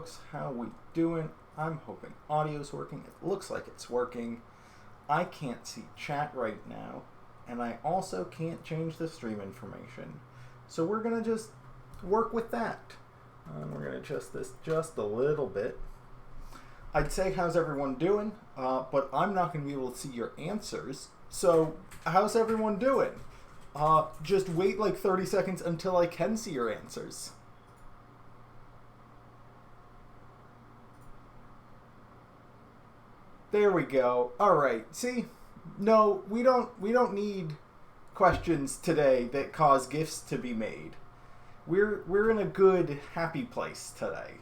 folks? How we doing? I'm hoping audio's working. It looks like it's working. I can't see chat right now, and I also can't change the stream information. So we're going to just work with that. We're going to adjust this just a little bit. I'd say, how's everyone doing? But I'm not going to be able to see your answers. So, how's everyone doing? Just wait like 30 seconds until I can see your answers. There we go. All right. See? No, we don't need questions today that cause gifts to be made. We're in a good, happy place today.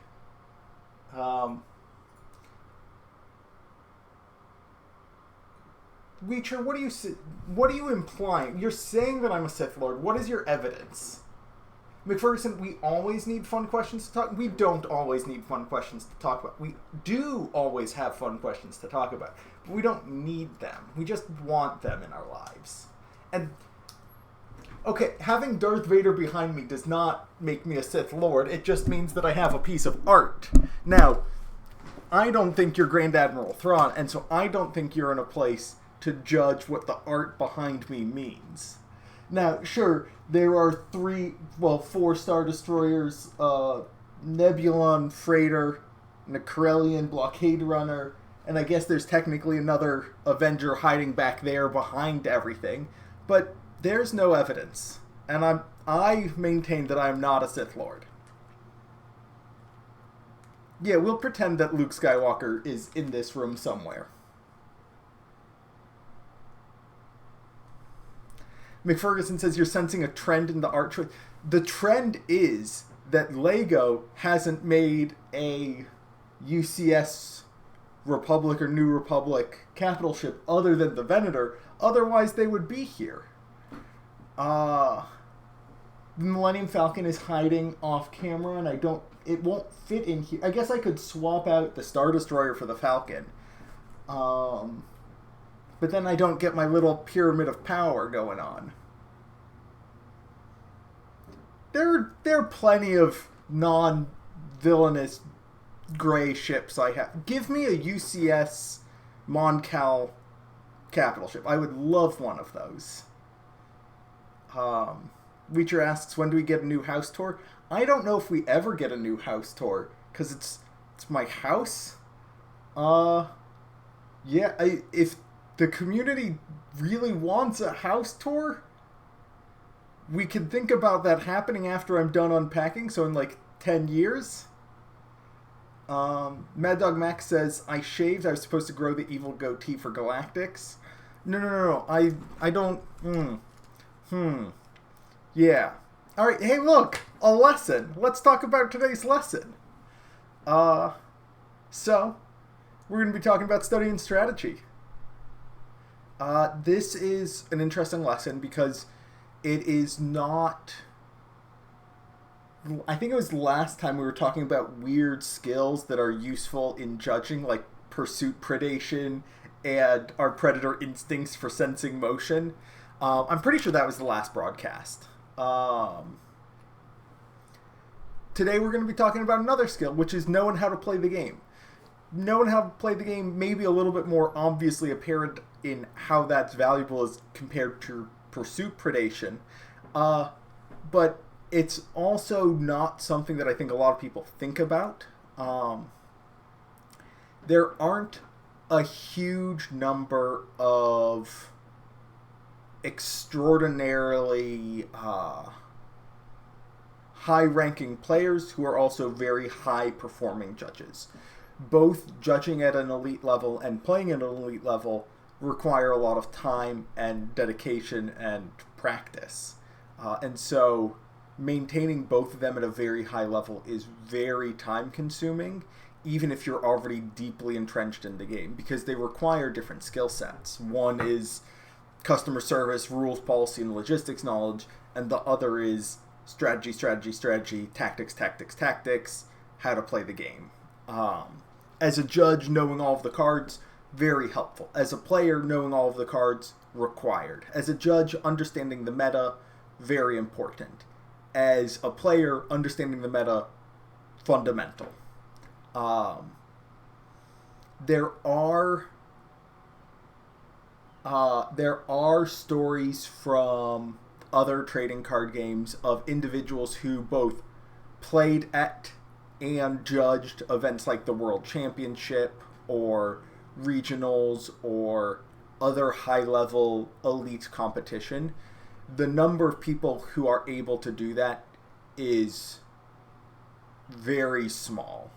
Reacher, what are you implying? You're saying that I'm a Sith Lord. What is your evidence? McPherson, we always need fun questions to talk. We don't always need fun questions to talk about. We do always have fun questions to talk about, but we don't need them. We just want them in our lives. And okay, having Darth Vader behind me does not make me a Sith Lord. It just means that I have a piece of art. Now, I don't think you're Grand Admiral Thrawn, and so I don't think you're in a place to judge what the art behind me means. Now, sure, there are 4 Star Destroyers, Nebulon Freighter, and a Corellian Blockade Runner, and I guess there's technically another Avenger hiding back there behind everything, but there's no evidence, and I maintain that I am not a Sith Lord. Yeah, we'll pretend that Luke Skywalker is in this room somewhere. McFerguson says you're sensing a trend in the art choice. The trend is that LEGO hasn't made a UCS Republic or New Republic capital ship other than the Venator. Otherwise, they would be here. The Millennium Falcon is hiding off camera, and it won't fit in here. I guess I could swap out the Star Destroyer for the Falcon. But then I don't get my little pyramid of power going on. There are plenty of non-villainous gray ships I have. Give me a UCS Mon Cal capital ship. I would love one of those. Reacher asks, when do we get a new house tour? I don't know if we ever get a new house tour, because it's my house. Yeah, if the community really wants a house tour, we can think about that happening after I'm done unpacking, so in like 10 years. Mad Dog Max says, I shaved, I was supposed to grow the evil goatee for Galactics. No, I don't, yeah. Alright, hey look, a lesson. Let's talk about today's lesson. So, we're going to be talking about studying strategy. This is an interesting lesson because it is not... I think it was last time we were talking about weird skills that are useful in judging, like pursuit predation and our predator instincts for sensing motion. I'm pretty sure that was the last broadcast. Today we're going to be talking about another skill, which is knowing how to play the game. Knowing how to play the game may be a little bit more obviously apparent in how that's valuable as compared to pursuit predation, but it's also not something that I think a lot of people think about. There aren't a huge number of extraordinarily high-ranking players who are also very high-performing judges. Both judging at an elite level and playing at an elite level require a lot of time and dedication and practice. And so maintaining both of them at a very high level is very time-consuming, even if you're already deeply entrenched in the game, because they require different skill sets. One is customer service, rules, policy, and logistics knowledge, and the other is strategy, tactics, how to play the game. As a judge, knowing all of the cards, very helpful. As a player, knowing all of the cards, required. As a judge, understanding the meta, very important. As a player, understanding the meta, fundamental. Um, there are stories from other trading card games of individuals who both played at and judged events like the World Championship or regionals or other high-level elite competition. The number of people who are able to do that is very small.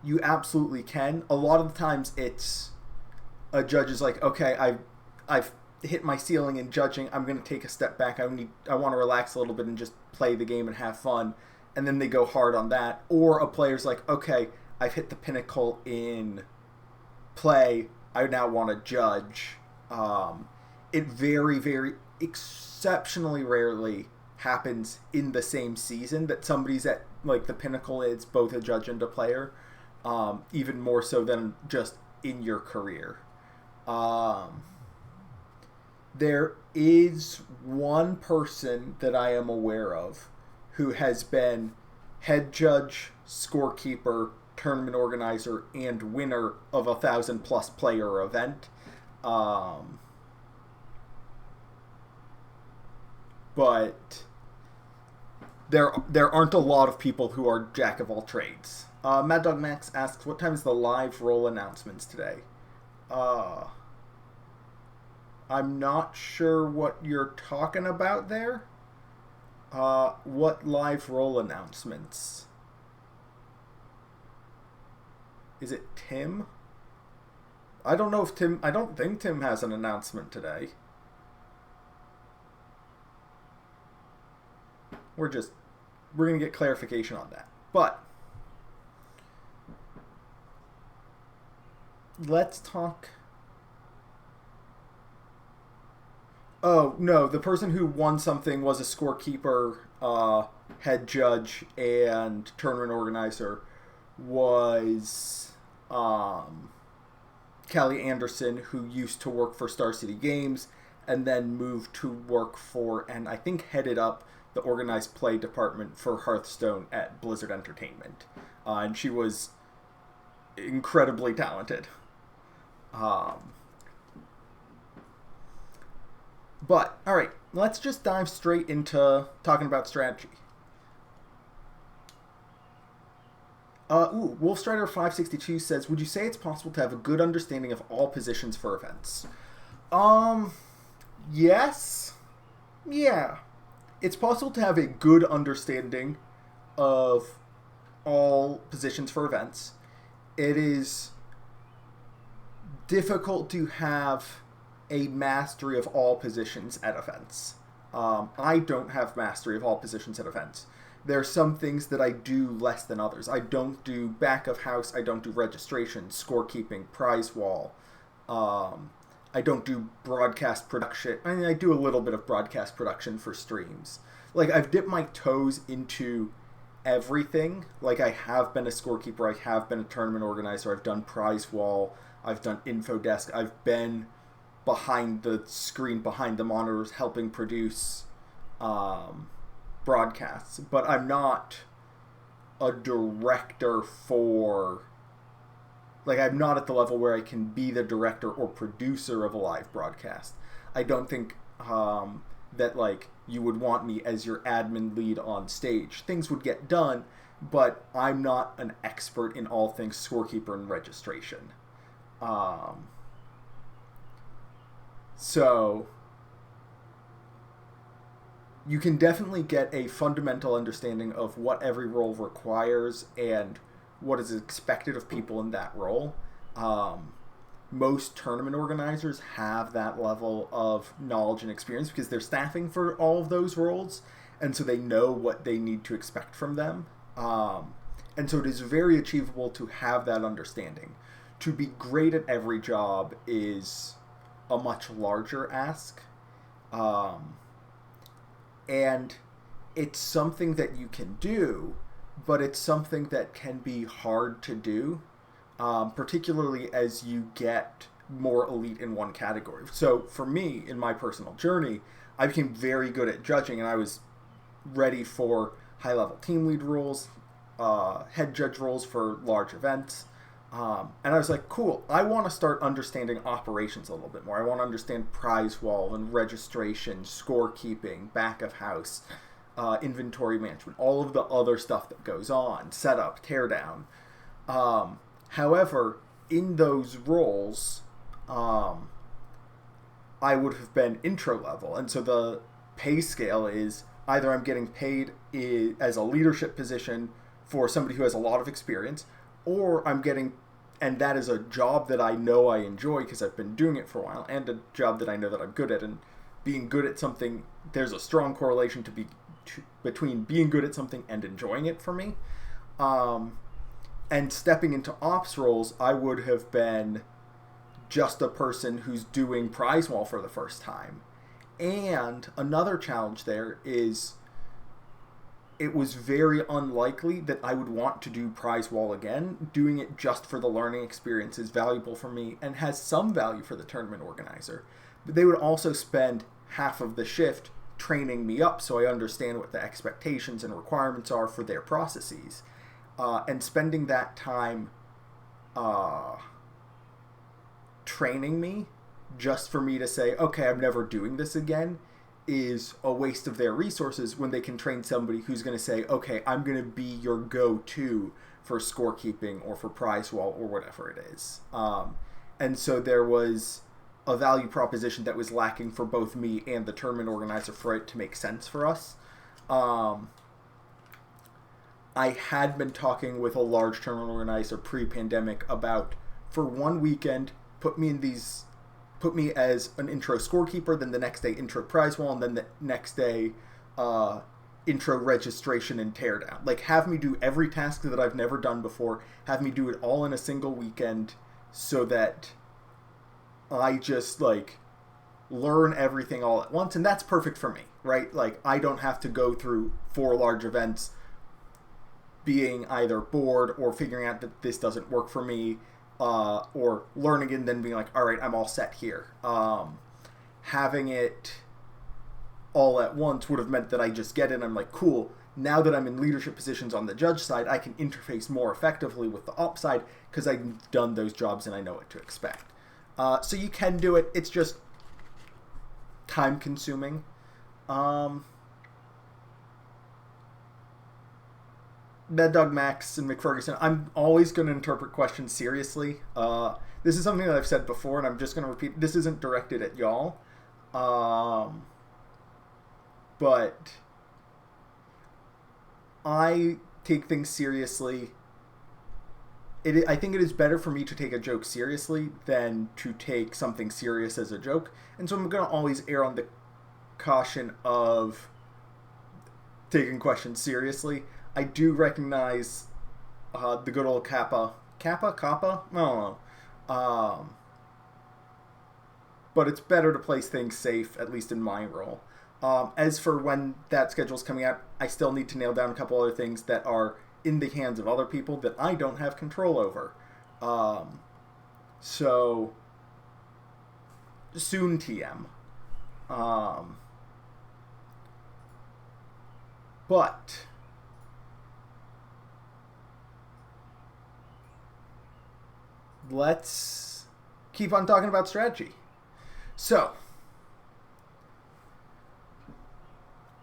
You absolutely can. A lot of the times it's a judge is like, okay, I've hit my ceiling in judging. I'm going to take a step back. I want to relax a little bit and just play the game and have fun. And then they go hard on that. Or a player's like, okay, I've hit the pinnacle in play. I now want to judge. It very, very exceptionally rarely happens in the same season that somebody's at like the pinnacle is both a judge and a player. Even more so than just in your career. There is one person that I am aware of who has been head judge, scorekeeper, tournament organizer, and winner of a 1,000+ player event. But there aren't a lot of people who are jack of all trades. Mad Dog Max asks, what time is the live roll announcements today? I'm not sure what you're talking about there. What live roll announcements? Is it Tim? I don't think Tim has an announcement today. We're going to get clarification on that. But let's talk. Oh, no, the person who won something was a scorekeeper, head judge, and tournament organizer was Callie Anderson, who used to work for Star City Games and then moved to work for, and I think headed up the organized play department for Hearthstone at Blizzard Entertainment. And she was incredibly talented. But, alright, let's just dive straight into talking about strategy. Wolfstrider562 says, would you say it's possible to have a good understanding of all positions for events? Yes. Yeah. It's possible to have a good understanding of all positions for events. It is difficult to have a mastery of all positions at events. I don't have mastery of all positions at events. There are some things that I do less than others. I don't do back of house. I don't do registration, scorekeeping, prize wall. I don't do broadcast production. I mean, I do a little bit of broadcast production for streams. Like, I've dipped my toes into everything. Like, I have been a scorekeeper. I have been a tournament organizer. I've done prize wall. I've done info desk. I've been behind the screen, behind the monitors, helping produce broadcasts. But I'm not a director for... Like, I'm not at the level where I can be the director or producer of a live broadcast. I don't think that, like, you would want me as your admin lead on stage. Things would get done, but I'm not an expert in all things scorekeeper and registration. So you can definitely get a fundamental understanding of what every role requires and what is expected of people in that role. Most tournament organizers have that level of knowledge and experience because they're staffing for all of those roles, and so they know what they need to expect from them. And so it is very achievable to have that understanding. To be great at every job is a much larger ask. And it's something that you can do, but it's something that can be hard to do, particularly as you get more elite in one category. So for me, in my personal journey, I became very good at judging, and I was ready for high-level team lead roles, head judge roles for large events. And I was like, cool, I want to start understanding operations a little bit more. I want to understand prize wall and registration, scorekeeping, back of house, inventory management, all of the other stuff that goes on, setup, teardown. However, in those roles, I would have been intro level. And so the pay scale is either I'm getting paid as a leadership position for somebody who has a lot of experience, or I'm getting, and that is a job that I know I enjoy because I've been doing it for a while, and a job that I know that I'm good at. And being good at something, there's a strong correlation between being good at something and enjoying it for me. And stepping into ops roles, I would have been just a person who's doing prize wall for the first time. And another challenge there is it was very unlikely that I would want to do prize wall again. Doing it just for the learning experience is valuable for me and has some value for the tournament organizer. But they would also spend half of the shift training me up so I understand what the expectations and requirements are for their processes. And spending that time training me just for me to say, okay, I'm never doing this again, is a waste of their resources when they can train somebody who's going to say, okay, I'm going to be your go-to for scorekeeping or for prize wall or whatever it is. And so there was a value proposition that was lacking for both me and the tournament organizer for it to make sense for us. I had been talking with a large tournament organizer pre-pandemic about, for one weekend, put me as an intro scorekeeper, then the next day intro prize wall, and then the next day intro registration and teardown. Like, have me do every task that I've never done before, have me do it all in a single weekend so that I just, like, learn everything all at once, and that's perfect for me, right? Like, I don't have to go through 4 large events being either bored or figuring out that this doesn't work for me, or learning it and then being like, all right, I'm all set here. Having it all at once would have meant that I just get it and I'm like, cool, now that I'm in leadership positions on the judge side, I can interface more effectively with the op side because I've done those jobs and I know what to expect. So you can do it. It's just time consuming. Mad Dog Max and McFerguson, I'm always going to interpret questions seriously. This is something that I've said before, and I'm just going to repeat. This isn't directed at y'all. But I take things seriously. I think it is better for me to take a joke seriously than to take something serious as a joke. And so I'm going to always err on the caution of taking questions seriously. I do recognize the good old Kappa? I don't know. But it's better to place things safe, at least in my role. As for when that schedule's coming out, I still need to nail down a couple other things that are in the hands of other people that I don't have control over. So, soon TM. But let's keep on talking about strategy. So,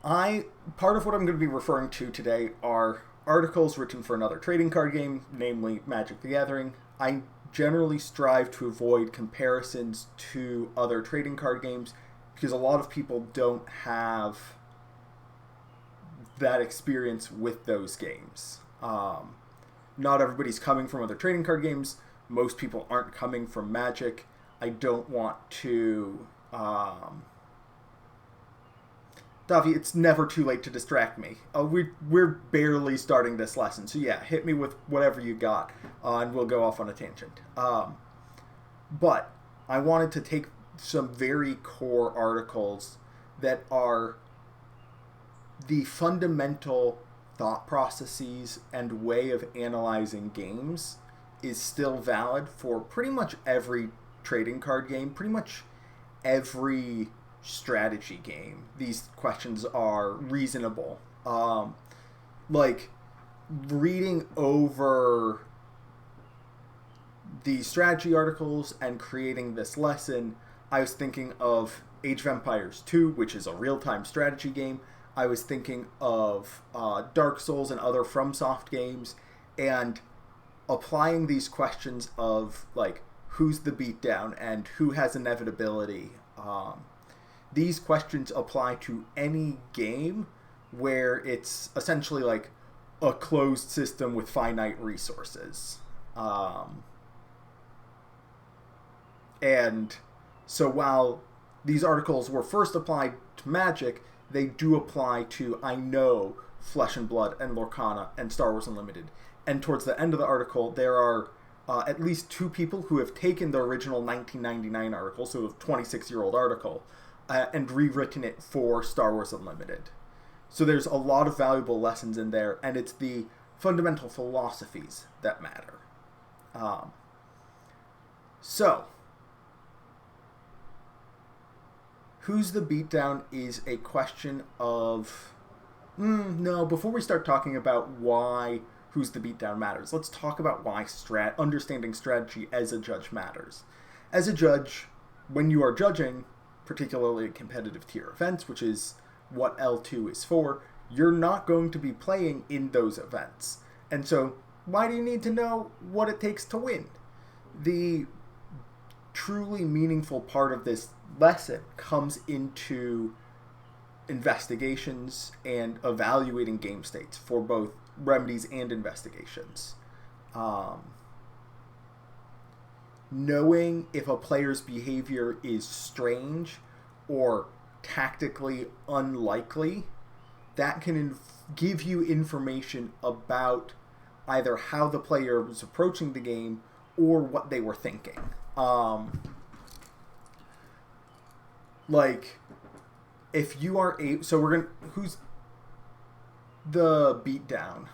part of what I'm going to be referring to today are articles written for another trading card game, namely Magic the Gathering. I generally strive to avoid comparisons to other trading card games because a lot of people don't have that experience with those games. Not everybody's coming from other trading card games. Most people aren't coming from Magic. I don't want to... Davi, it's never too late to distract me. We're barely starting this lesson, so yeah, hit me with whatever you got, and we'll go off on a tangent. But I wanted to take some very core articles that are the fundamental thought processes and way of analyzing games is still valid for pretty much every trading card game, pretty much every strategy game. These questions are reasonable. Like, reading over the strategy articles and creating this lesson, I was thinking of Age of Empires 2, which is a real-time strategy game. I was thinking of Dark Souls and other FromSoft games, and applying these questions of, like, who's the beatdown and who has inevitability. These questions apply to any game where it's essentially like a closed system with finite resources. And so while these articles were first applied to Magic, they do apply to, I know, Flesh and Blood and Lorcana and Star Wars Unlimited. And towards the end of the article, there are at least 2 people who have taken the original 1999 article, so a 26-year-old article, and rewritten it for Star Wars Unlimited. So there's a lot of valuable lessons in there, and it's the fundamental philosophies that matter. So, who's the beatdown is a question of... no, before we start talking about why who's the beatdown matters, let's talk about why understanding strategy as a judge matters. As a judge, when you are judging, particularly competitive tier events, which is what L2 is for, you're not going to be playing in those events. And so, why do you need to know what it takes to win? The truly meaningful part of this lesson comes into investigations and evaluating game states for both remedies and investigations. Knowing if a player's behavior is strange or tactically unlikely, that can give you information about either how the player was approaching the game or what they were thinking. Like, if you are so we're gonna, who's the beatdown?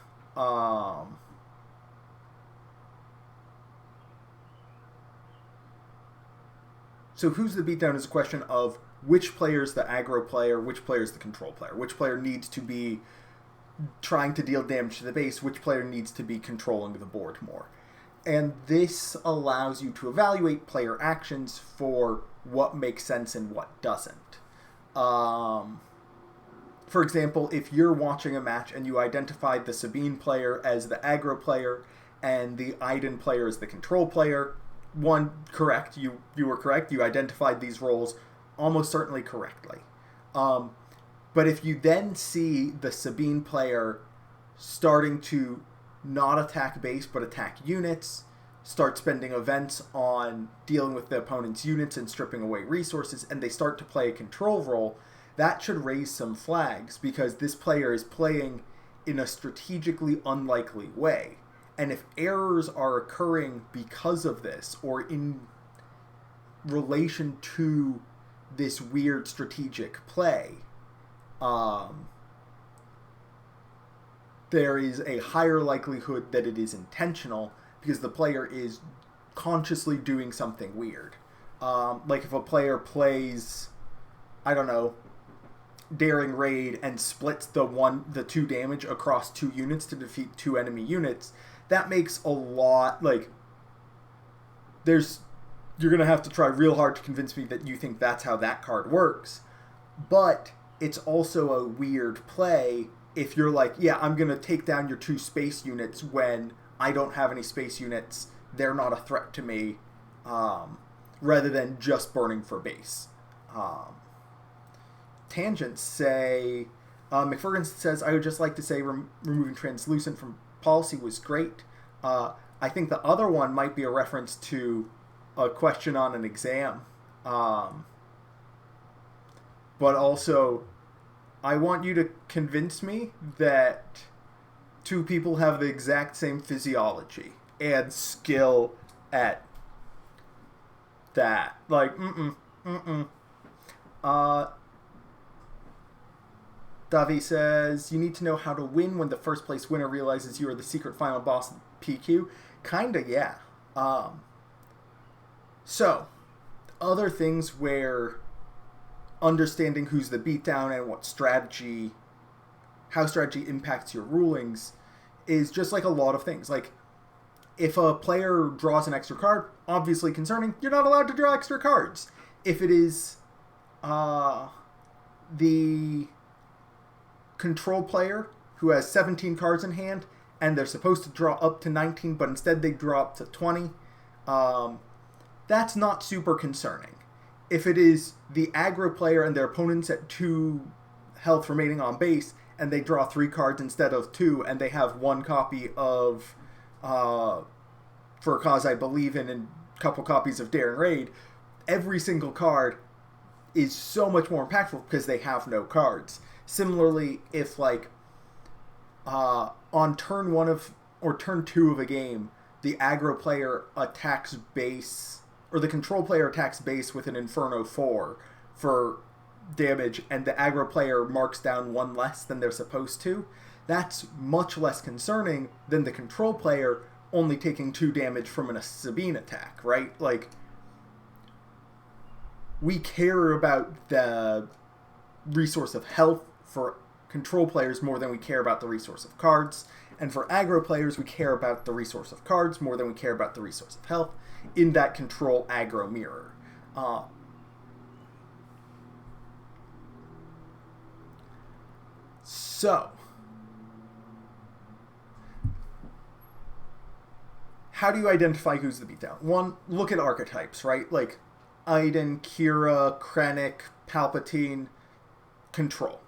So who's the beatdown is a question of which player is the aggro player, which player is the control player, which player needs to be trying to deal damage to the base, which player needs to be controlling the board more. And this allows you to evaluate player actions for what makes sense and what doesn't. For example, if you're watching a match and you identified the Sabine player as the aggro player and the Aiden player as the control player, correct, you were correct, you identified these roles almost certainly correctly. But if you then see the Sabine player starting to not attack base but attack units, start spending events on dealing with the opponent's units and stripping away resources, and they start to play a control role, that should raise some flags because this player is playing in a strategically unlikely way. And if errors are occurring because of this or in relation to this weird strategic play, there is a higher likelihood that it is intentional because the player is consciously doing something weird. Like if a player plays, I don't know, Daring Raid and splits the 2 damage across 2 units to defeat 2 enemy units, that makes a lot, like, you're going to have to try real hard to convince me that you think that's how that card works. But it's also a weird play if you're like, yeah, I'm going to take down your 2 space units when I don't have any space units, they're not a threat to me, rather than just burning for base. Tangents say, McFergan says, I would just like to say removing translucent from policy was great. I think the other one might be a reference to a question on an exam. But also, I want you to convince me that 2 people have the exact same physiology and skill at that. Like, Davi says, you need to know how to win when the first place winner realizes you are the secret final boss of PQ. Kinda, yeah. So, other things where understanding who's the beatdown and how strategy impacts your rulings is just like a lot of things. Like, if a player draws an extra card, obviously concerning, you're not allowed to draw extra cards. If it is the control player who has 17 cards in hand and they're supposed to draw up to 19, but instead they draw up to 20, that's not super concerning. If it is the aggro player and their opponent's at 2 health remaining on base and they draw 3 cards instead of 2 and they have 1 copy of For a Cause I Believe in and a couple copies of Dare and Raid, every single card is so much more impactful because they have no cards. Similarly, if like on turn 1 of or turn 2 of a game, the aggro player attacks base, or the control player attacks base with an Inferno 4 for damage, and the aggro player marks down 1 less than they're supposed to, that's much less concerning than the control player only taking 2 damage from a Sabine attack, right? Like, we care about the resource of health for control players more than we care about the resource of cards. And for aggro players, we care about the resource of cards more than we care about the resource of health in that control aggro mirror. So, how do you identify who's the beatdown? 1, look at archetypes, right? Like Iden, Kira, Krennic, Palpatine, control.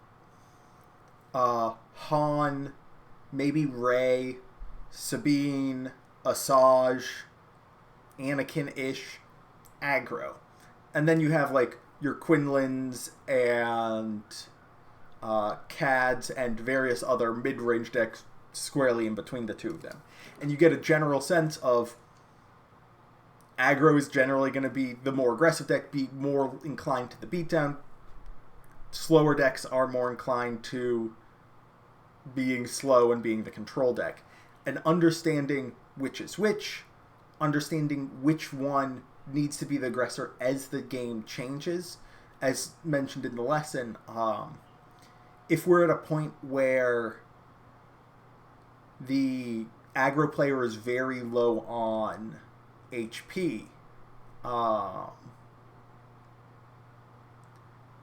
Han, maybe Rey, Sabine, Asajj, Anakin-ish, aggro. And then you have like your Quinlins and Cads and various other mid-range decks squarely in between the 2 of them. And you get a general sense of aggro is generally going to be the more aggressive deck, be more inclined to the beatdown. Slower decks are more inclined to being slow and being the control deck. And understanding which is which, understanding which one needs to be the aggressor as the game changes. As mentioned in the lesson, if we're at a point where the aggro player is very low on HP,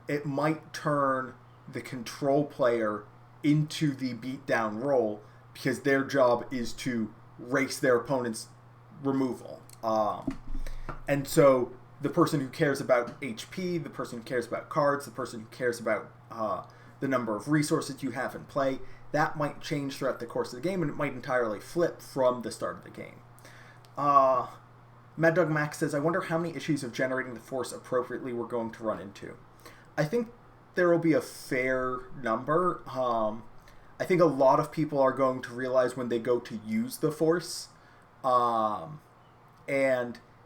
it might turn the control player into the beatdown role because their job is to race their opponent's removal. And so the person who cares about HP, the person who cares about cards, the person who cares about the number of resources you have in play, that might change throughout the course of the game, and it might entirely flip from the start of the game. Mad Dog Max says, I wonder how many issues of generating the Force appropriately we're going to run into. I think there will be a fair number. I think a lot of people are going to realize when they go to use the Force. And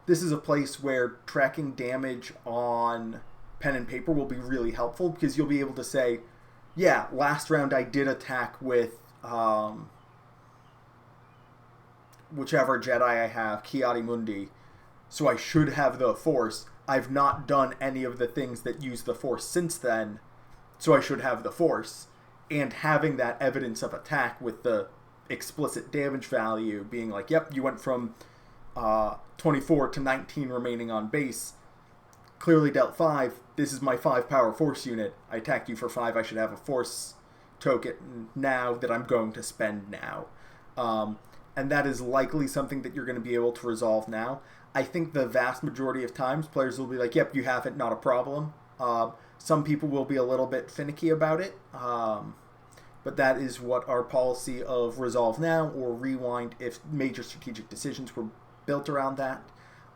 this is a place where tracking damage on pen and paper will be really helpful, because you'll be able to say, yeah, last round I did attack with whichever Jedi I have, Ki-Adi-Mundi, so I should have the Force. I've not done any of the things that use the Force since then, so I should have the Force. And having that evidence of attack with the explicit damage value being like, yep, you went from 24 to 19 remaining on base, clearly dealt 5, this is my 5 power Force unit, I attacked you for 5, I should have a Force token now that I'm going to spend now. And that is likely something that you're going to be able to resolve now. I think the vast majority of times players will be like, yep, you have it, not a problem. Some people will be a little bit finicky about it, but that is what our policy of resolve now or rewind if major strategic decisions were built around that.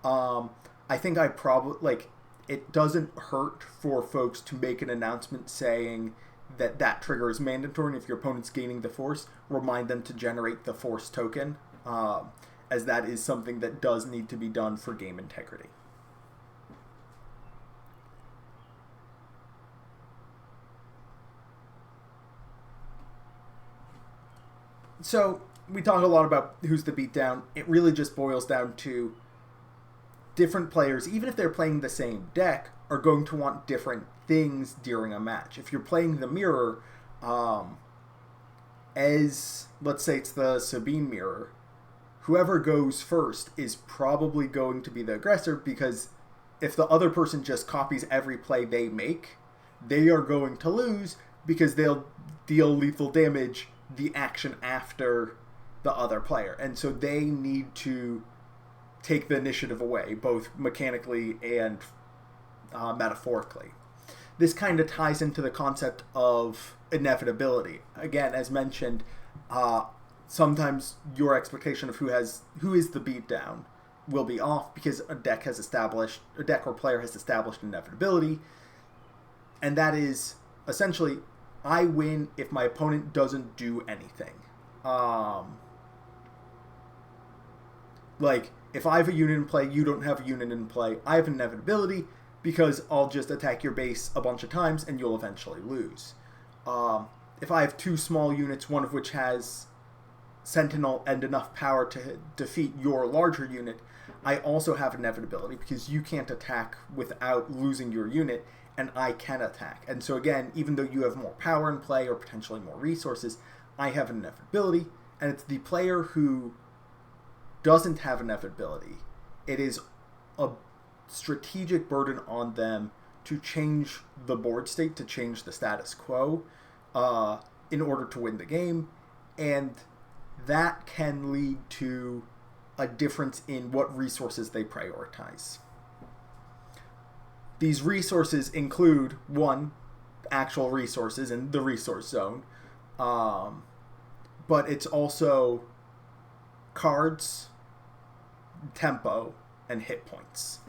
I think I probably, it doesn't hurt for folks to make an announcement saying that trigger is mandatory, and if your opponent's gaining the Force, remind them to generate the Force token, as that is something that does need to be done for game integrity. So, we talk a lot about who's the beatdown. It really just boils down to different players, even if they're playing the same deck, are going to want different things during a match. If you're playing the mirror, as, let's say it's the Sabine mirror, whoever goes first is probably going to be the aggressor, because if the other person just copies every play they make, they are going to lose because they'll deal lethal damage the action after the other player. And so they need to take the initiative away, both mechanically and metaphorically. This kind of ties into the concept of inevitability. Again, as mentioned, sometimes your expectation of who is the beatdown will be off because a deck or player has established inevitability, and that is essentially, I win if my opponent doesn't do anything. Like, if I have a unit in play, you don't have a unit in play, I have an inevitability because I'll just attack your base a bunch of times and you'll eventually lose. If I have two small units, one of which has Sentinel and enough power to defeat your larger unit, I also have inevitability because you can't attack without losing your unit, and I can attack. And so again, even though you have more power in play or potentially more resources, I have an inevitability, and it's the player who doesn't have inevitability. It is a strategic burden on them to change the board state, to change the status quo in order to win the game, and that can lead to a difference in what resources they prioritize. These resources include, one, actual resources in the resource zone, but it's also cards, tempo, and hit points.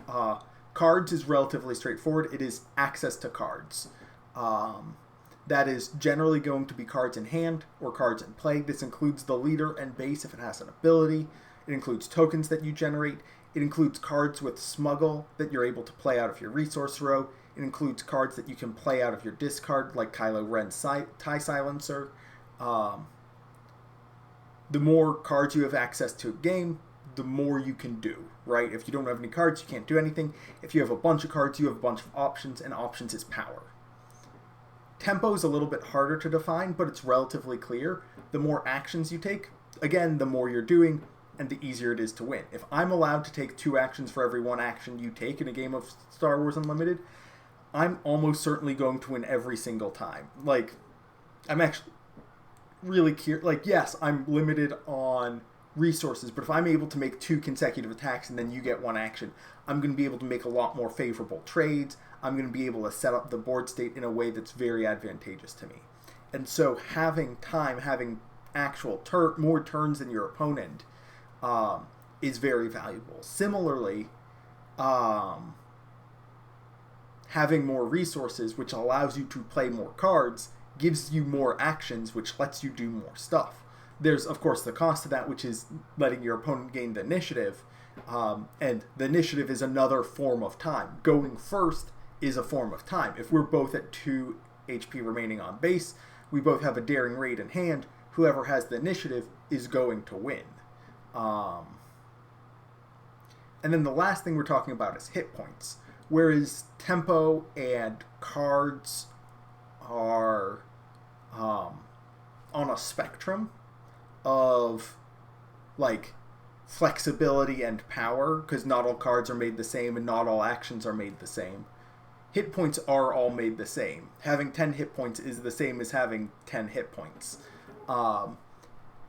Cards is relatively straightforward. It is access to cards. That is generally going to be cards in hand or cards in play. This includes the leader and base if it has an ability. It includes tokens that you generate. It includes cards with smuggle that you're able to play out of your resource row. It includes cards that you can play out of your discard, like Kylo Ren's TIE Silencer. The more cards you have access to a game, the more you can do, right? If you don't have any cards, you can't do anything. If you have a bunch of cards, you have a bunch of options, and options is power. Tempo is a little bit harder to define, but it's relatively clear. The more actions you take, again, the more you're doing, and the easier it is to win. If I'm allowed to take 2 actions for every 1 action you take in a game of Star Wars Unlimited, I'm almost certainly going to win every single time. Like, I'm actually really curious. Like, yes, I'm limited on resources, but if I'm able to make 2 consecutive attacks and then you get 1 action, I'm going to be able to make a lot more favorable trades. I'm going to be able to set up the board state in a way that's very advantageous to me. And so having time, having actual more turns than your opponent is very valuable. Similarly, having more resources, which allows you to play more cards, gives you more actions, which lets you do more stuff. There's, of course, the cost of that, which is letting your opponent gain the initiative, and the initiative is another form of time. Going first is a form of time. If we're both at 2 HP remaining on base, we both have a daring raid in hand, whoever has the initiative is going to win. And then the last thing we're talking about is hit points. Whereas tempo and cards are on a spectrum of like flexibility and power, because not all cards are made the same and not all actions are made the same. Hit points are all made the same. Having 10 hit points is the same as having 10 hit points.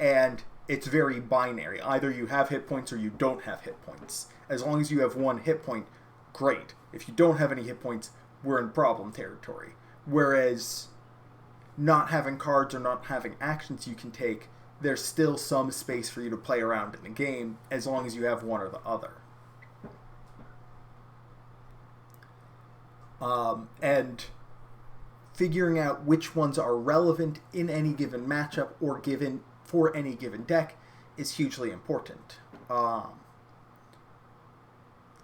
And it's very binary. Either you have hit points or you don't have hit points. As long as you have 1 hit point, great. If you don't have any hit points, we're in problem territory. Whereas not having cards or not having actions you can take, there's still some space for you to play around in the game as long as you have one or the other. And figuring out which ones are relevant in any given matchup or given for any given deck is hugely important.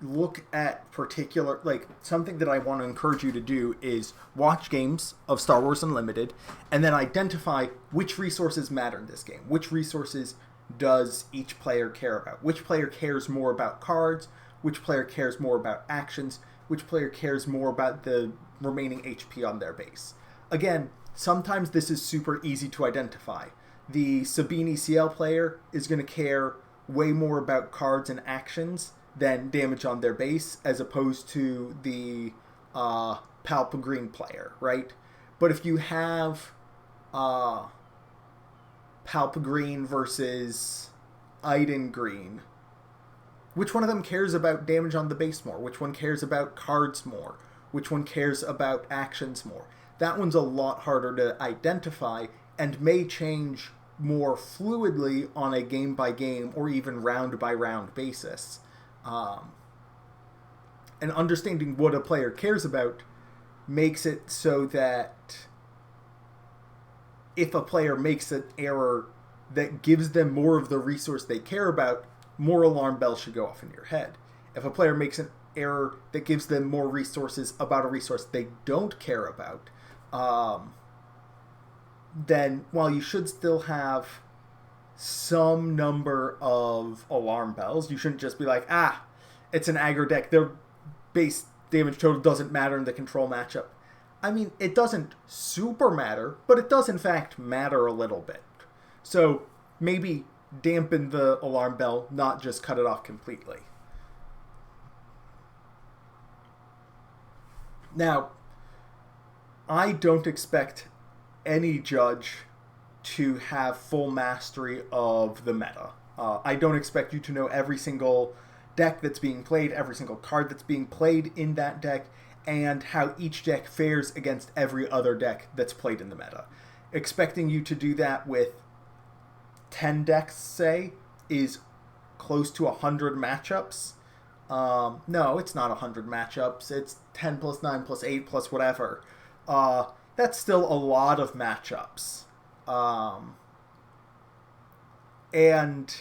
Look at particular, like, something that I want to encourage you to do is watch games of Star Wars Unlimited and then identify which resources matter in this game. Which resources does each player care about? Which player cares more about cards? Which player cares more about actions? Which player cares more about the remaining HP on their base? Again, sometimes this is super easy to identify. the Sabine ECL player is going to care way more about cards and actions than damage on their base, as opposed to the Palpa Green player, right? But if you have Palpa Green versus Iden Green, which one of them cares about damage on the base more? Which one cares about cards more? Which one cares about actions more? That one's a lot harder to identify and may change more fluidly on a game-by-game or even round-by-round basis. And understanding what a player cares about makes it so that if a player makes an error that gives them more of the resource they care about, more alarm bells should go off in your head. If a player makes an error that gives them more resources about a resource they don't care about, then while you should still have some number of alarm bells, you shouldn't just be like, it's an aggro deck, their base damage total doesn't matter in the control matchup. I mean, it doesn't super matter, but it does in fact matter a little bit. So maybe dampen the alarm bell, not just cut it off completely. Now, I don't expect any judge to have full mastery of the meta. I don't expect you to know every single deck that's being played, every single card that's being played in that deck, and how each deck fares against every other deck that's played in the meta. Expecting you to do that with 10 decks, say, is close to 100 matchups. No, it's not 100 matchups. It's 10 plus 9 plus 8 plus whatever. That's still a lot of matchups. And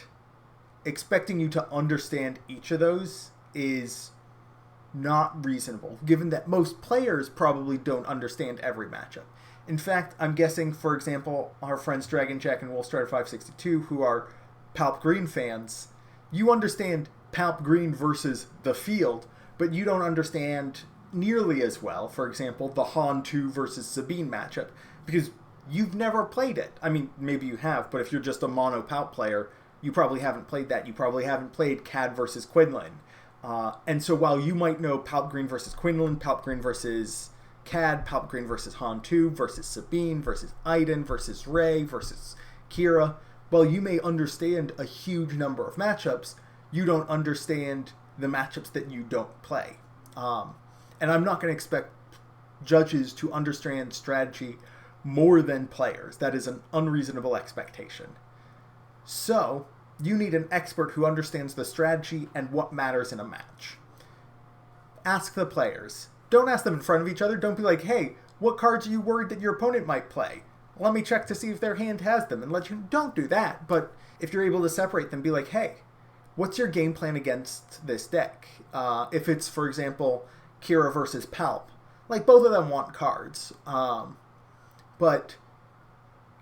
expecting you to understand each of those is not reasonable, given that most players probably don't understand every matchup. In fact, I'm guessing, for example, our friends Dragon Jack and Wolfstrider 562, who are Palp Green fans, you understand Palp Green versus the field, but you don't understand nearly as well, for example, the Han 2 versus Sabine matchup, because you've never played it. I mean, maybe you have, but if you're just a mono Palp player, you probably haven't played that. You probably haven't played Cad versus Quinlan. And so while you might know Palp Green versus Quinlan, Palp Green versus Cad, Palp Green versus Han 2 versus Sabine versus Iden versus Ray versus Kira, while you may understand a huge number of matchups, you don't understand the matchups that you don't play. And I'm not going to expect judges to understand strategy more than players. That is an unreasonable expectation. So, you need an expert who understands the strategy and what matters in a match. Ask the players. Don't ask them in front of each other. Don't be like, hey, what cards are you worried that your opponent might play? Let me check to see if their hand has them and let you... Don't do that. But if you're able to separate them, be like, hey, what's your game plan against this deck? If it's, for example, Kira versus Palp. Like, both of them want cards. But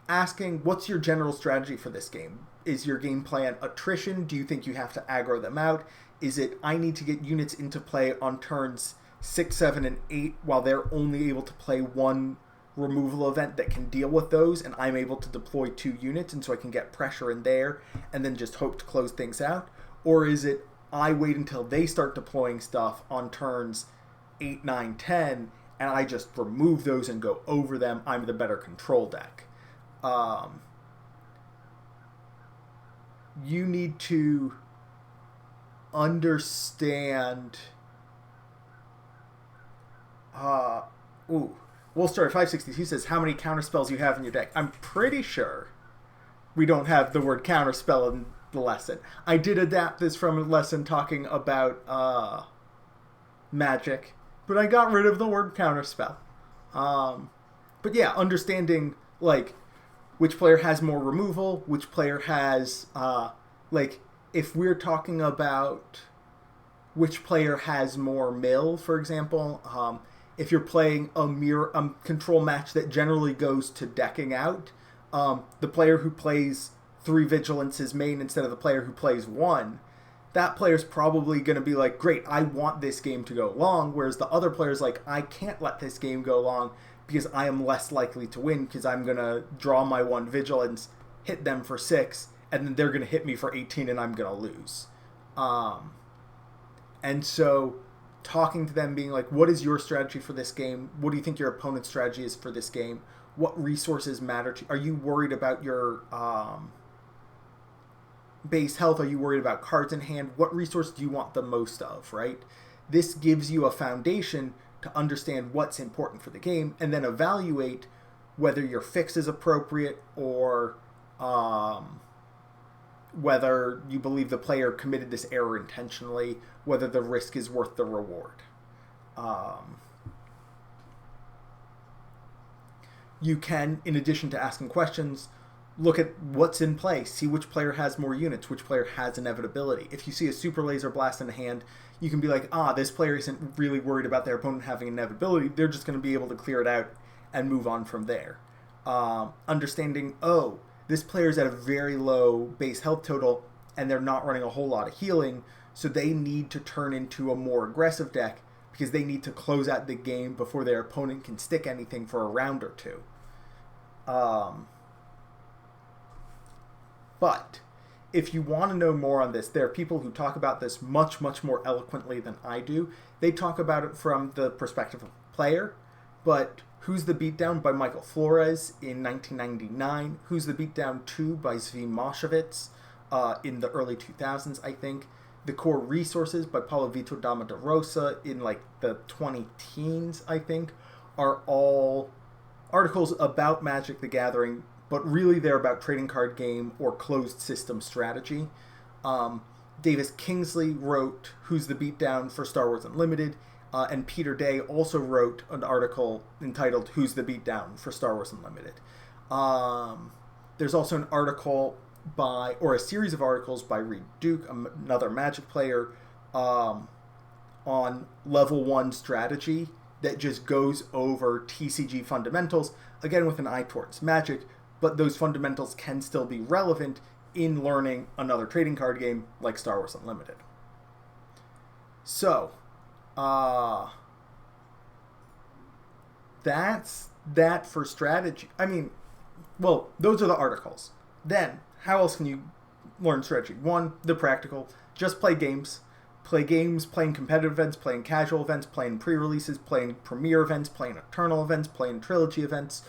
asking, what's your general strategy for this game? Is your game plan attrition? Do you think you have to aggro them out? Is it, I need to get units into play on turns 6, 7, and 8 while they're only able to play one removal event that can deal with those, and I'm able to deploy 2 units, and so I can get pressure in there, and then just hope to close things out? Or is it, I wait until they start deploying stuff on turns 8, 9, 10, and I just remove those and go over them? I'm the better control deck. You need to understand... Wolfstrider 562 says how many counterspells you have in your deck. I'm pretty sure we don't have the word counterspell in the lesson. I did adapt this from a lesson talking about magic, but I got rid of the word counterspell. But yeah, understanding like which player has more removal, which player has like if we're talking about which player has more mill, for example. If you're playing a mirror control match that generally goes to decking out, the player who plays 3 vigilance is main instead of the player who plays 1, that player's probably going to be like, great, I want this game to go long, whereas the other player's like, I can't let this game go long because I am less likely to win because I'm going to draw my 1 vigilance hit them for 6, and then they're going to hit me for 18 and I'm going to lose. And so talking to them, being like, what is your strategy for this game? What do you think your opponent's strategy is for this game? What resources matter to you? Are you worried about your base health? Are you worried about cards in hand? What resource do you want the most of, right? This gives you a foundation to understand what's important for the game, and then evaluate whether your fix is appropriate, or whether you believe the player committed this error intentionally, whether the risk is worth the reward. You can, in addition to asking questions, look at what's in play, see which player has more units, which player has inevitability. If you see a super laser blast in hand, you can be like, this player isn't really worried about their opponent having inevitability, they're just going to be able to clear it out and move on from there. Understanding, this player's at a very low base health total and they're not running a whole lot of healing, so they need to turn into a more aggressive deck because they need to close out the game before their opponent can stick anything for a round or two. But if you want to know more on this, there are people who talk about this much, much more eloquently than I do. They talk about it from the perspective of the player, but Who's the Beatdown by Michael Flores in 1999. Who's the Beatdown 2 by Zvi Moshevitz in the early 2000s, I think. The Core Resources by Paulo Vitor Dama da Rosa in like the 20-teens, I think, are all articles about Magic the Gathering, but really they're about trading card game or closed system strategy. Davis Kingsley wrote Who's the Beatdown for Star Wars Unlimited, and Peter Day also wrote an article entitled Who's the Beatdown for Star Wars Unlimited. There's also an article or a series of articles by Reed Duke, another Magic player, on level 1 strategy that just goes over TCG fundamentals, again with an eye towards Magic, but those fundamentals can still be relevant in learning another trading card game like Star Wars Unlimited. So, that's that for strategy. I mean, well, those are the articles. Then, how else can you learn strategy? 1, the practical. Just play games. Play games, playing competitive events, playing casual events, playing pre-releases, playing premiere events, playing eternal events, playing trilogy events.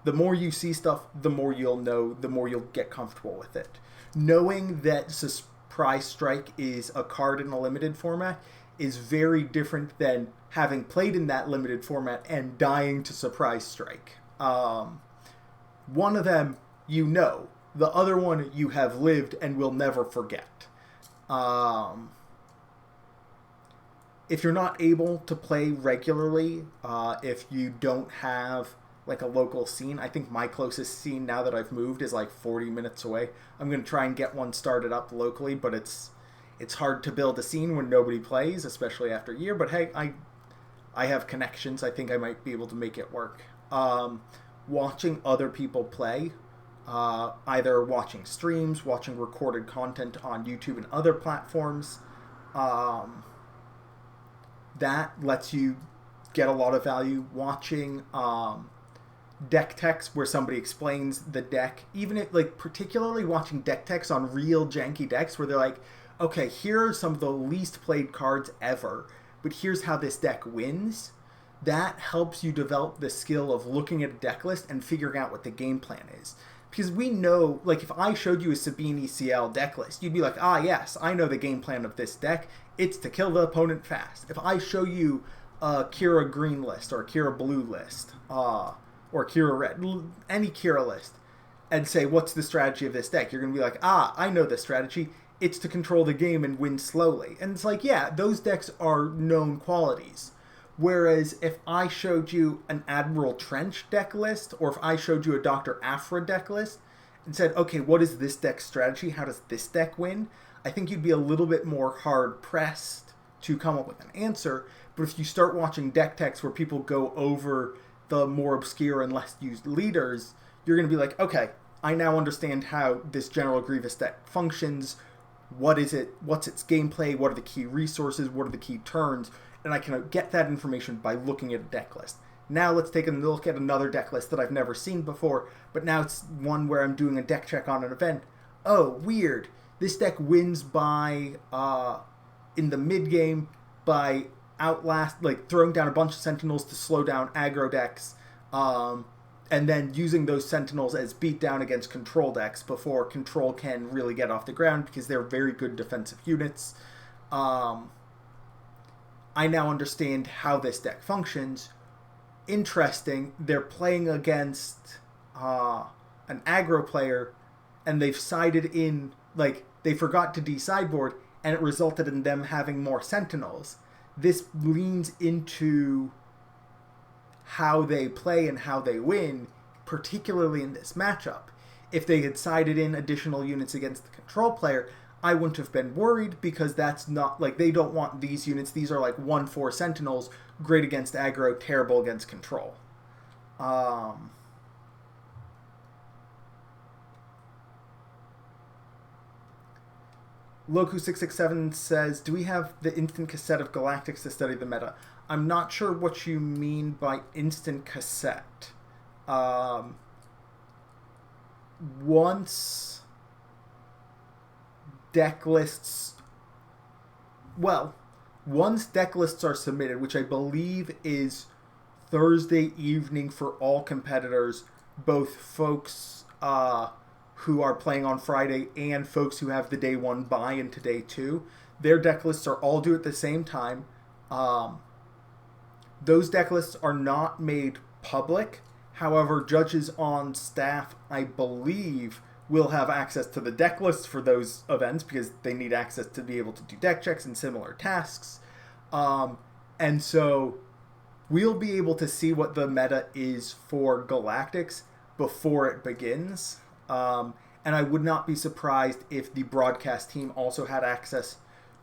The more you see stuff, the more you'll know, the more you'll get comfortable with it. Knowing that Surprise Strike is a card in a limited format is very different than having played in that limited format and dying to Surprise Strike. One of them, you know. The other one, you have lived and will never forget. If you're not able to play regularly, if you don't have like a local scene, I think my closest scene now that I've moved is like 40 minutes away. I'm going to try and get one started up locally, but it's hard to build a scene when nobody plays, especially after a year. But hey, I have connections. I think I might be able to make it work. Watching other people play, either watching streams, watching recorded content on YouTube and other platforms, that lets you get a lot of value. Watching deck techs where somebody explains the deck, even if, like, particularly watching deck techs on real janky decks where they're like, okay, here are some of the least played cards ever, but here's how this deck wins. That helps you develop the skill of looking at a deck list and figuring out what the game plan is. Because we know, like, if I showed you a Sabine ECL deck list, you'd be like, yes, I know the game plan of this deck. It's to kill the opponent fast. If I show you a Kira green list or a Kira blue list, or Kira red, any Kira list, and say, what's the strategy of this deck? You're going to be like, I know this strategy. It's to control the game and win slowly. And it's like, yeah, those decks are known qualities. Whereas if I showed you an Admiral Trench deck list, or if I showed you a Dr. Aphra deck list, and said, okay, what is this deck's strategy? How does this deck win? I think you'd be a little bit more hard-pressed to come up with an answer. But if you start watching deck techs where people go over the more obscure and less used leaders, you're going to be like, okay, I now understand how this General Grievous deck functions. What is it? What's its gameplay? What are the key resources? What are the key turns? And I can get that information by looking at a deck list. Now let's take a look at another deck list that I've never seen before, but now it's one where I'm doing a deck check on an event. Oh, weird. This deck wins by, in the mid-game, by throwing down a bunch of Sentinels to slow down aggro decks, and then using those Sentinels as beatdown against control decks before control can really get off the ground because they're very good defensive units. I now understand how this deck functions. Interesting, they're playing against an aggro player, and they've sided in, they forgot to de-sideboard, and it resulted in them having more Sentinels. This leans into how they play and how they win, particularly in this matchup. If they had sided in additional units against the control player, I wouldn't have been worried, because that's not, they don't want these units. These are 1/4 Sentinels, great against aggro, terrible against control. Loku667 says, do we have the instant cassette of Galactics to study the meta? I'm not sure what you mean by instant cassette. Once deck lists are submitted, which I believe is Thursday evening for all competitors, both folks who are playing on Friday and folks who have the day one buy into day two, their deck lists are all due at the same time. Those deck lists are not made public. However, judges on staff, I believe, will have access to the deck lists for those events because they need access to be able to do deck checks and similar tasks. And so we'll be able to see what the meta is for Galactics before it begins. And I would not be surprised if the broadcast team also had access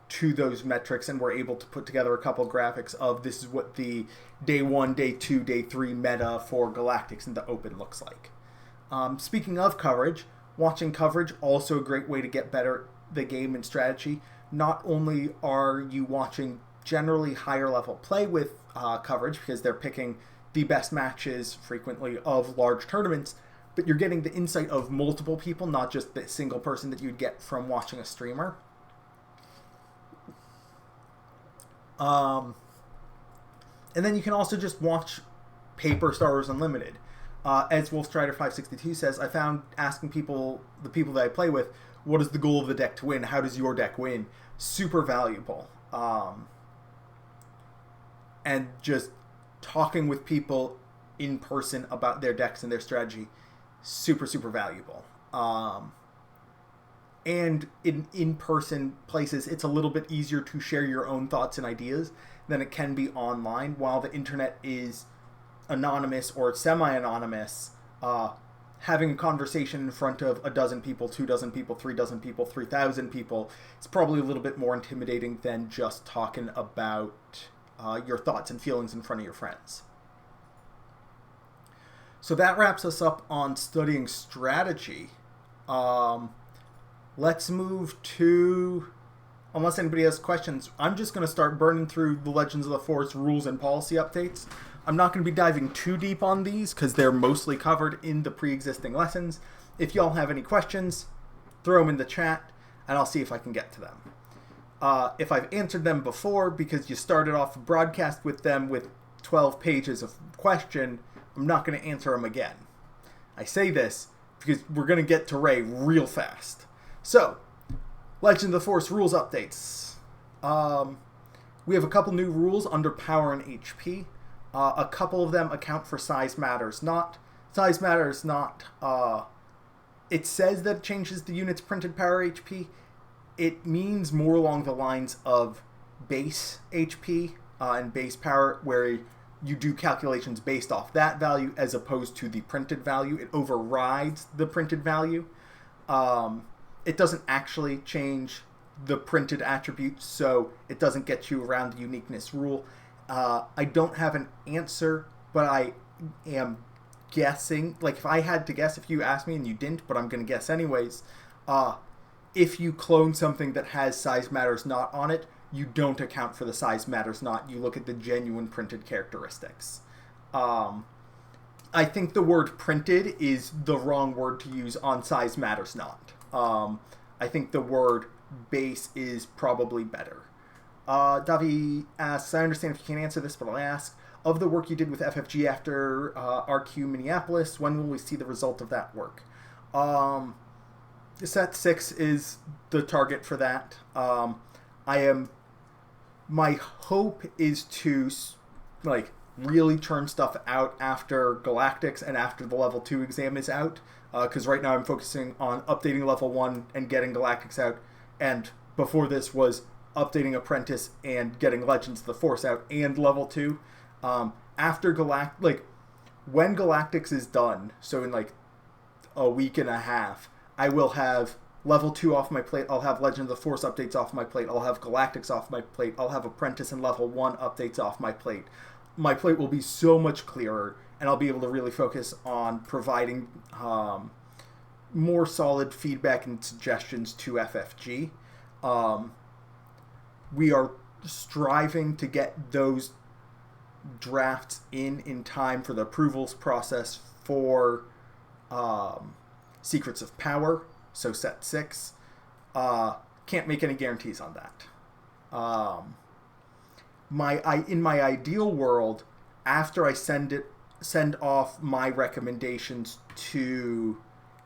to those metrics and were able to put together a couple graphics of this is what the day 1, day 2, day 3 meta for Galactics in the Open looks like. Speaking of coverage, watching coverage, also a great way to get better at the game and strategy. Not only are you watching generally higher level play with coverage because they're picking the best matches frequently of large tournaments, but you're getting the insight of multiple people, not just the single person that you'd get from watching a streamer. And then you can also just watch paper Star Wars Unlimited. As WolfStrider562 says, I found asking the people that I play with, what is the goal of the deck to win? How does your deck win? Super valuable. And just talking with people in person about their decks and their strategy, super, super valuable. And in in-person places, it's a little bit easier to share your own thoughts and ideas than it can be online. While the internet is anonymous or semi-anonymous, having a conversation in front of a dozen people, 2 dozen people, 3 dozen people, 3,000 people, it's probably a little bit more intimidating than just talking about your thoughts and feelings in front of your friends. So that wraps us up on studying strategy. Let's move to, unless anybody has questions, I'm just going to start burning through the Legends of the Force rules and policy updates. I'm not going to be diving too deep on these because they're mostly covered in the pre-existing lessons. If y'all have any questions, throw them in the chat and I'll see if I can get to them. If I've answered them before because you started off a broadcast with them with 12 pages of question, I'm not going to answer them again. I say this because we're going to get to Rey real fast. So, Legend of the Force rules updates. We have a couple new rules under power and HP. A couple of them account for size matters not. Size matters not. It says that it changes the unit's printed power HP. It means more along the lines of base HP and base power, where you do calculations based off that value as opposed to the printed value. It overrides the printed value. It doesn't actually change the printed attribute, so it doesn't get you around the uniqueness rule. I don't have an answer, but I am guessing. If I had to guess, if you asked me and you didn't, but I'm going to guess anyways, if you clone something that has size matters not on it, you don't account for the size matters not. You look at the genuine printed characteristics. Um, I think the word printed is the wrong word to use on size matters not. I think the word base is probably better. Davi asks, I understand if you can't answer this, but I'll ask, of the work you did with FFG after RQ Minneapolis, when will we see the result of that work? Set 6 is the target for that. My hope is to really churn stuff out after Galactics and after the level 2 exam is out, because right now I'm focusing on updating level 1 and getting Galactics out, and before this was updating Apprentice and getting Legends of the Force out and level 2. After when Galactics is done, so in a week and a half, I will have level 2 off my plate. I'll have Legend of the Force updates off my plate. I'll have Galactics off my plate. I'll have Apprentice and level 1 updates off my plate. My plate will be so much clearer, and I'll be able to really focus on providing more solid feedback and suggestions to FFG. We are striving to get those drafts in time for the approvals process for Secrets of Power, so set 6. Can't make any guarantees on that. In my ideal world, after I send off my recommendations to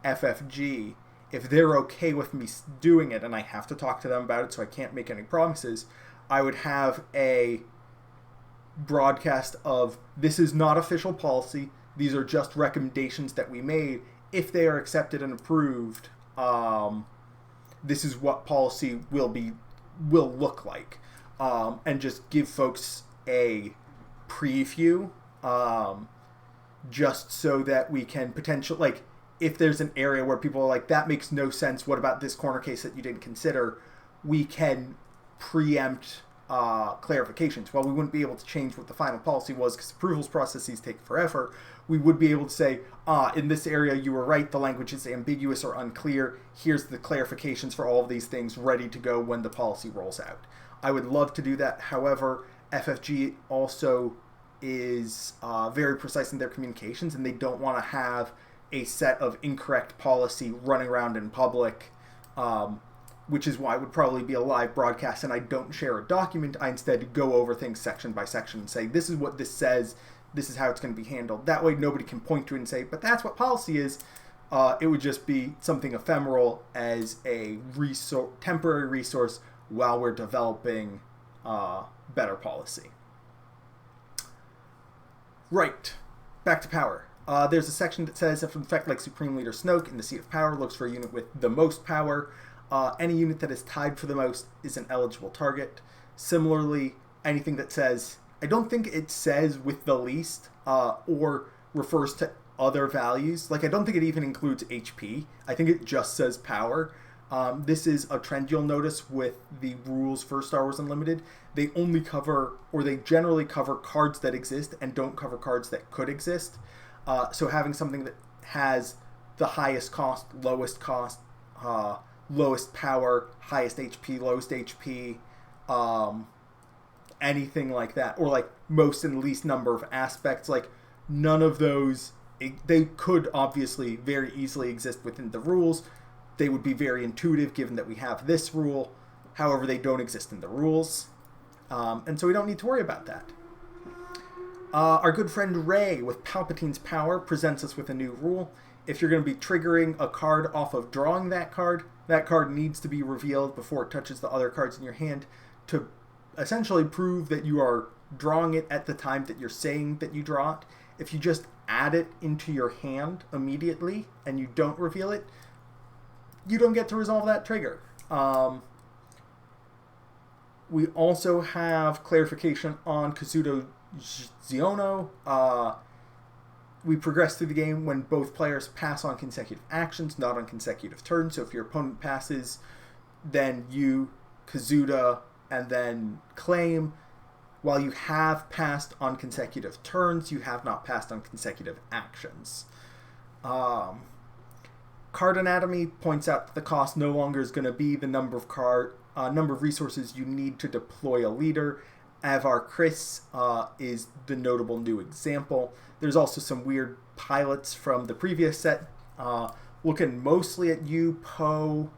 FFG, if they're okay with me doing it, and I have to talk to them about it, so I can't make any promises, I would have a broadcast of, this is not official policy, these are just recommendations that we made. If they are accepted and approved, this is what policy will look like. And just give folks a preview, just so that we can potentially, if there's an area where people are like, that makes no sense, what about this corner case that you didn't consider, we can preempt clarifications. While we wouldn't be able to change what the final policy was because approvals processes take forever, we would be able to say, in this area you were right, the language is ambiguous or unclear, here's the clarifications for all of these things ready to go when the policy rolls out. I would love to do that. However, FFG also is very precise in their communications, and they don't want to have a set of incorrect policy running around in public, which is why it would probably be a live broadcast, and I don't share a document. I instead go over things section by section and say, this is what this says, this is how it's going to be handled. That way nobody can point to it and say, but that's what policy is. It would just be something ephemeral as a temporary resource while we're developing better policy. Right, back to power. There's a section that says, if an effect like Supreme Leader Snoke in the Seat of Power looks for a unit with the most power, any unit that is tied for the most is an eligible target. Similarly, anything that says, I don't think it says with the least, or refers to other values. I don't think it even includes HP. I think it just says power. This is a trend you'll notice with the rules for Star Wars Unlimited. They only cover, or they generally cover cards that exist and don't cover cards that could exist. So having something that has the highest cost, lowest power, highest HP, lowest HP, anything like that, or most and least number of aspects, none of those, they could obviously very easily exist within the rules. They would be very intuitive given that we have this rule. However, they don't exist in the rules. And so we don't need to worry about that. Our good friend Ray with Palpatine's Power presents us with a new rule. If you're going to be triggering a card off of drawing that card needs to be revealed before it touches the other cards in your hand to essentially prove that you are drawing it at the time that you're saying that you draw it. If you just add it into your hand immediately and you don't reveal it, you don't get to resolve that trigger. We also have clarification on Kazuto Ziono. We progress through the game when both players pass on consecutive actions, not on consecutive turns. So if your opponent passes, then you, Kazuta, and then claim. While you have passed on consecutive turns, you have not passed on consecutive actions. Card Anatomy points out that the cost no longer is going to be the number of resources you need to deploy a leader, Avar Chris is the notable new example. There's also some weird pilots from the previous set, looking mostly at you, Poe,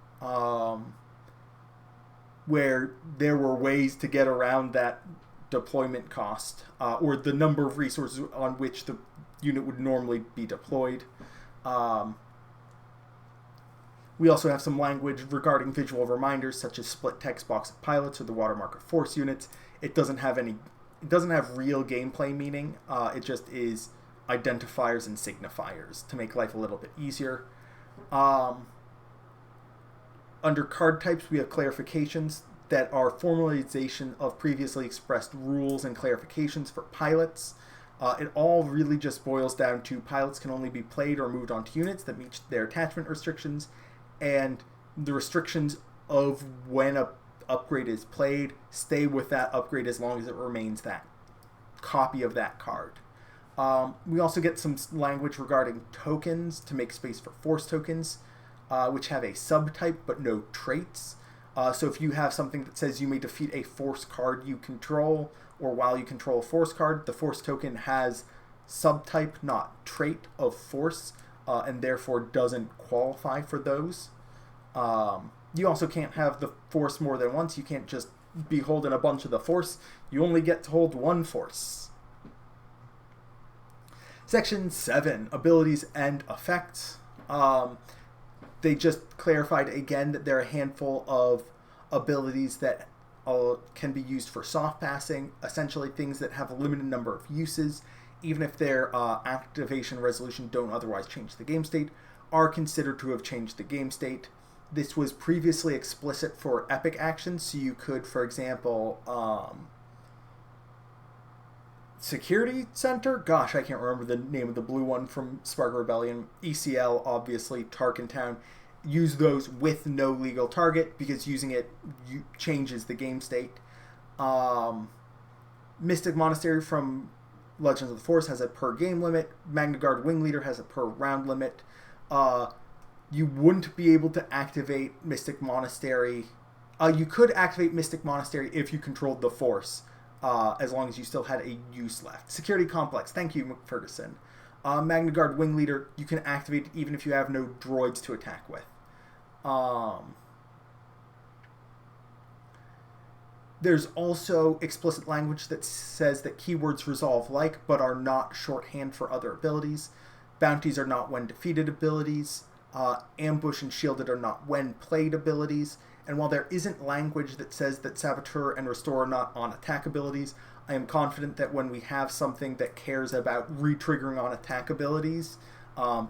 where there were ways to get around that deployment cost, or the number of resources on which the unit would normally be deployed. We also have some language regarding visual reminders, such as split text box of pilots or the watermark of force units. It doesn't have real gameplay meaning. It just is identifiers and signifiers to make life a little bit easier. Under card types, we have clarifications that are formalization of previously expressed rules and clarifications for pilots. It all really just boils down to pilots can only be played or moved onto units that meet their attachment restrictions, and the restrictions of when a upgrade is played stay with that upgrade as long as it remains that copy of that card. We also get some language regarding tokens to make space for force tokens, which have a subtype but no traits. So if you have something that says you may defeat a force card you control, or while you control a force card, the force token has subtype, not trait, of force, and therefore doesn't qualify for those. You also can't have the force more than once. You can't just be holding a bunch of the force. You only get to hold one force. Section 7, Abilities and Effects. They just clarified again that there are a handful of abilities that can be used for soft passing, essentially things that have a limited number of uses, even if their activation resolution don't otherwise change the game state, are considered to have changed the game state. This was previously explicit for epic actions, so you could, for example, Security Center? Gosh, I can't remember the name of the blue one from Spark Rebellion. ECL, obviously, Tarkentown. Use those with no legal target, because using it changes the game state. Mystic Monastery from Legends of the Force has a per game limit. Magna Guard Wing Leader has a per round limit. You wouldn't be able to activate Mystic Monastery. You could activate Mystic Monastery if you controlled the Force, as long as you still had a use left. Security Complex, thank you, McFerguson. Magna Guard Wing Leader, you can activate it even if you have no droids to attack with. There's also explicit language that says that keywords resolve like, but are not shorthand for other abilities. Bounties are not when defeated abilities. Ambush and shielded are not when played abilities. And while there isn't language that says that Saboteur and Restore are not on attack abilities, I am confident that when we have something that cares about re-triggering on attack abilities,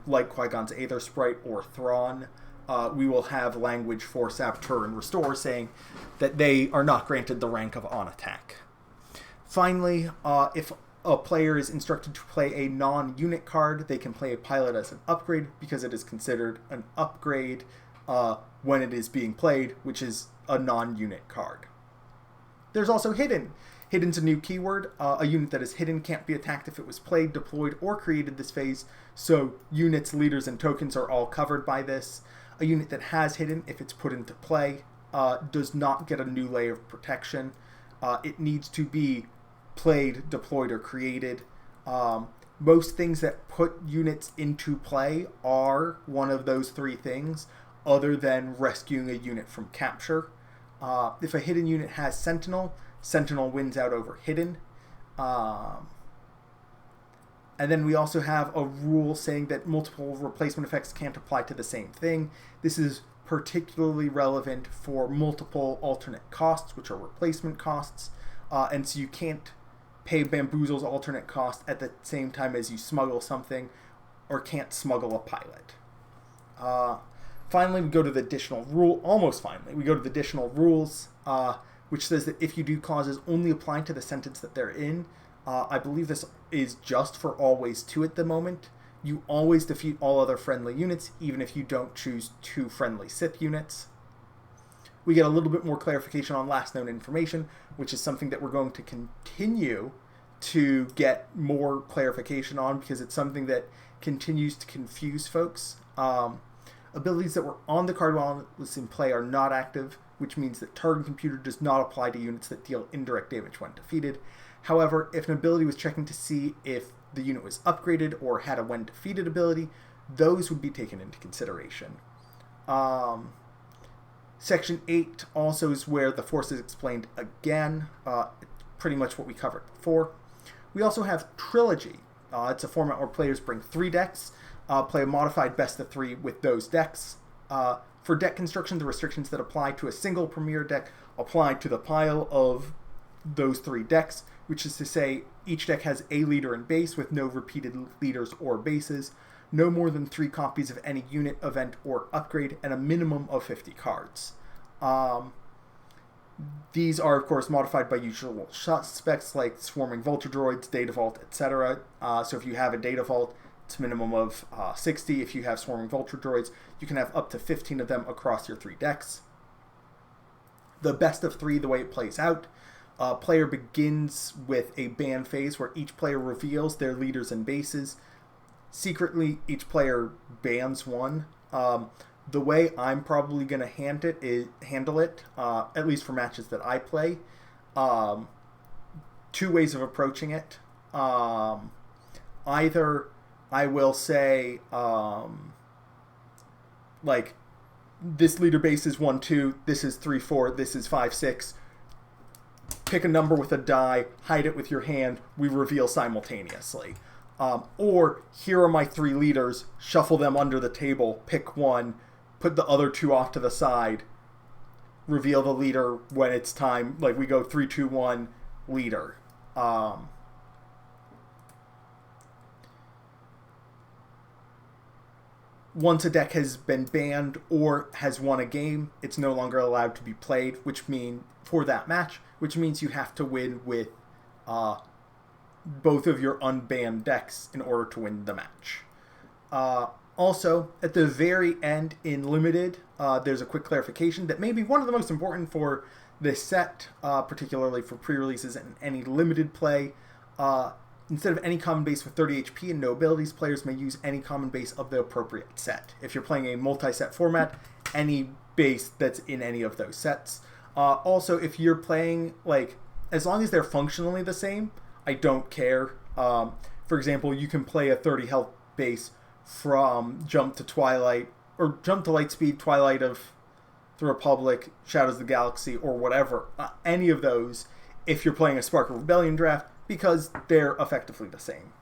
like Qui-Gon's Aether Sprite or Thrawn, we will have language for Saboteur and Restore saying that they are not granted the rank of on attack. Finally, if a player is instructed to play a non-unit card, they can play a pilot as an upgrade because it is considered an upgrade when it is being played, which is a non-unit card. There's also Hidden. Hidden's a new keyword. A unit that is hidden can't be attacked if it was played, deployed, or created this phase, so units, leaders, and tokens are all covered by this. A unit that has Hidden, if it's put into play, does not get a new layer of protection. It needs to be played, deployed, or created. Most things that put units into play are one of those three things, other than rescuing a unit from capture. If a hidden unit has Sentinel, Sentinel wins out over Hidden. And then we also have a rule saying that multiple replacement effects can't apply to the same thing. This is particularly relevant for multiple alternate costs, which are replacement costs. And so you can't pay Bamboozle's alternate cost at the same time as you smuggle something, or can't smuggle a pilot. Finally, we go to the additional rule. Almost finally, we go to the additional rules, which says that if you do clauses only apply to the sentence that they're in, I believe this is just for Always 2 at the moment. You always defeat all other friendly units, even if you don't choose 2 friendly Sith units. We get a little bit more clarification on last known information, which is something that we're going to continue to get more clarification on, because it's something that continues to confuse folks. Abilities that were on the card while it was in play are not active. which means that target computer does not apply to units that deal indirect damage when defeated. However, if an ability was checking to see if the unit was upgraded or had a when defeated ability, those would be taken into consideration. Section 8 also is where the force is explained again, pretty much what we covered before. We also have Trilogy. It's a format where players bring 3 decks, play a modified best of 3 with those decks. For deck construction, the restrictions that apply to a single Premier deck apply to the pile of those 3 decks, which is to say each deck has a leader and base with no repeated leaders or bases, no more than 3 copies of any unit, event, or upgrade, and a minimum of 50 cards. These are, of course, modified by usual suspects like swarming vulture droids, data vault, etc. So if you have a data vault, it's a minimum of 60. If you have swarming vulture droids, you can have up to 15 of them across your 3 decks. The best of 3, the way it plays out, player begins with a ban phase where each player reveals their leaders and bases. Secretly, each player bans one. The way I'm probably going to handle it, at least for matches that I play, 2 ways of approaching it. Either I will say, like, this leader base is 1-2, this is 3-4, this is 5-6. Pick a number with a die, hide it with your hand, we reveal simultaneously. Or, here are my 3 leaders, shuffle them under the table, pick one, put the other 2 off to the side, reveal the leader when it's time, like we go 3, 2, 1, leader. Once a deck has been banned or has won a game, it's no longer allowed to be played, which means you have to win with both of your unbanned decks in order to win the match. Also, at the very end in Limited, there's a quick clarification that may be one of the most important for this set, particularly for pre-releases and any limited play. Instead of any common base with 30 HP and no abilities, players may use any common base of the appropriate set. If you're playing a multi-set format, any base that's in any of those sets. Also, if you're playing, like, as long as they're functionally the same, I don't care. For example, you can play a 30 health base from Jump to Twilight, or Jump to Lightspeed, Twilight of the Republic, Shadows of the Galaxy, or whatever. Any of those, if you're playing a Spark of Rebellion draft, because they're effectively the same.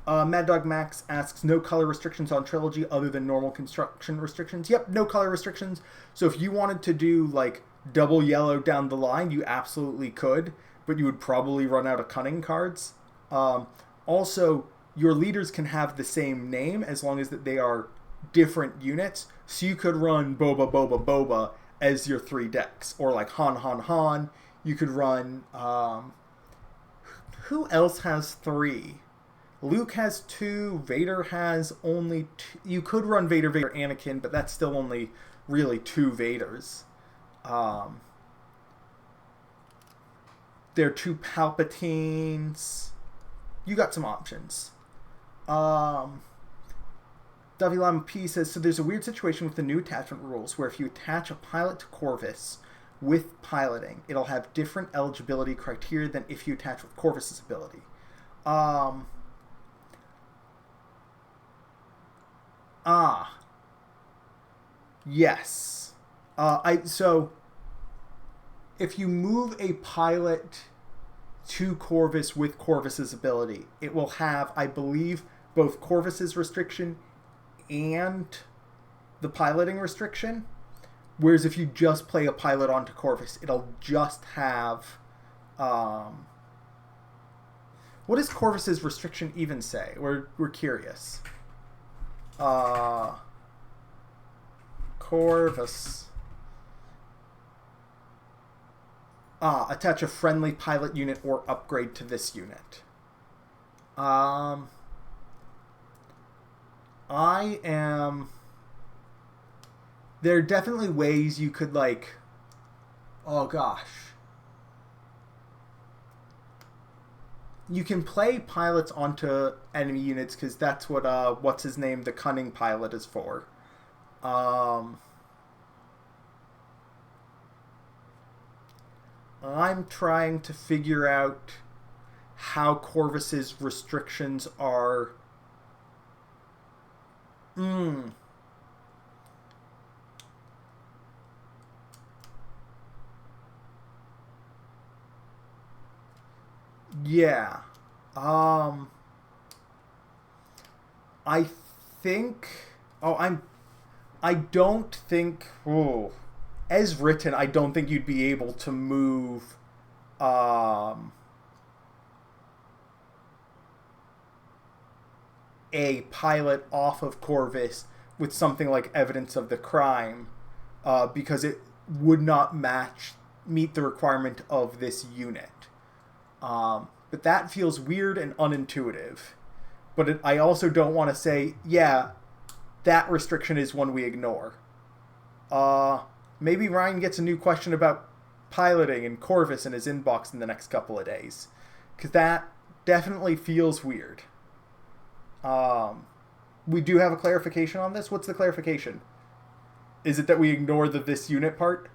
Mad Dog Max asks, no color restrictions on Trilogy other than normal construction restrictions? Yep, no color restrictions. So if you wanted to do, like, double yellow down the line, you absolutely could, but you would probably run out of cunning cards. Also, your leaders can have the same name as long as that they are different units. So you could run Boba, Boba, Boba as your 3 decks. Or like Han, Han, Han. You could run... who else has 3? Luke has 2. Vader has only 2. You could run Vader, Vader, Anakin, but that's still only really 2 Vaders. There are 2 Palpatines. You got some options. Davi Lama P says, so there's a weird situation with the new attachment rules where if you attach a pilot to Corvus with piloting, it'll have different eligibility criteria than if you attach with Corvus's ability. Yes. So if you move a pilot to Corvus with Corvus's ability, it will have, I believe, both Corvus's restriction and the piloting restriction. Whereas if you just play a pilot onto Corvus, it'll just have... what does Corvus's restriction even say? We're curious. Corvus. Attach a friendly pilot unit or upgrade to this unit. There are definitely ways you could, like... Oh, gosh. You can play pilots onto enemy units, because that's what, what's-his-name, the Cunning Pilot is for. I'm trying to figure out how Corvus's restrictions are. Yeah. I think. I don't think. Oh, as written, I don't think you'd be able to move. A pilot off of Corvus with something like evidence of the crime, because it would not meet the requirement of this unit. But that feels weird and unintuitive. But I also don't want to say, yeah, that restriction is one we ignore. Maybe Ryan gets a new question about piloting and Corvus in his inbox in the next couple of days. Because that definitely feels weird. We do have a clarification on this. What's the clarification? Is it that we ignore the this unit part?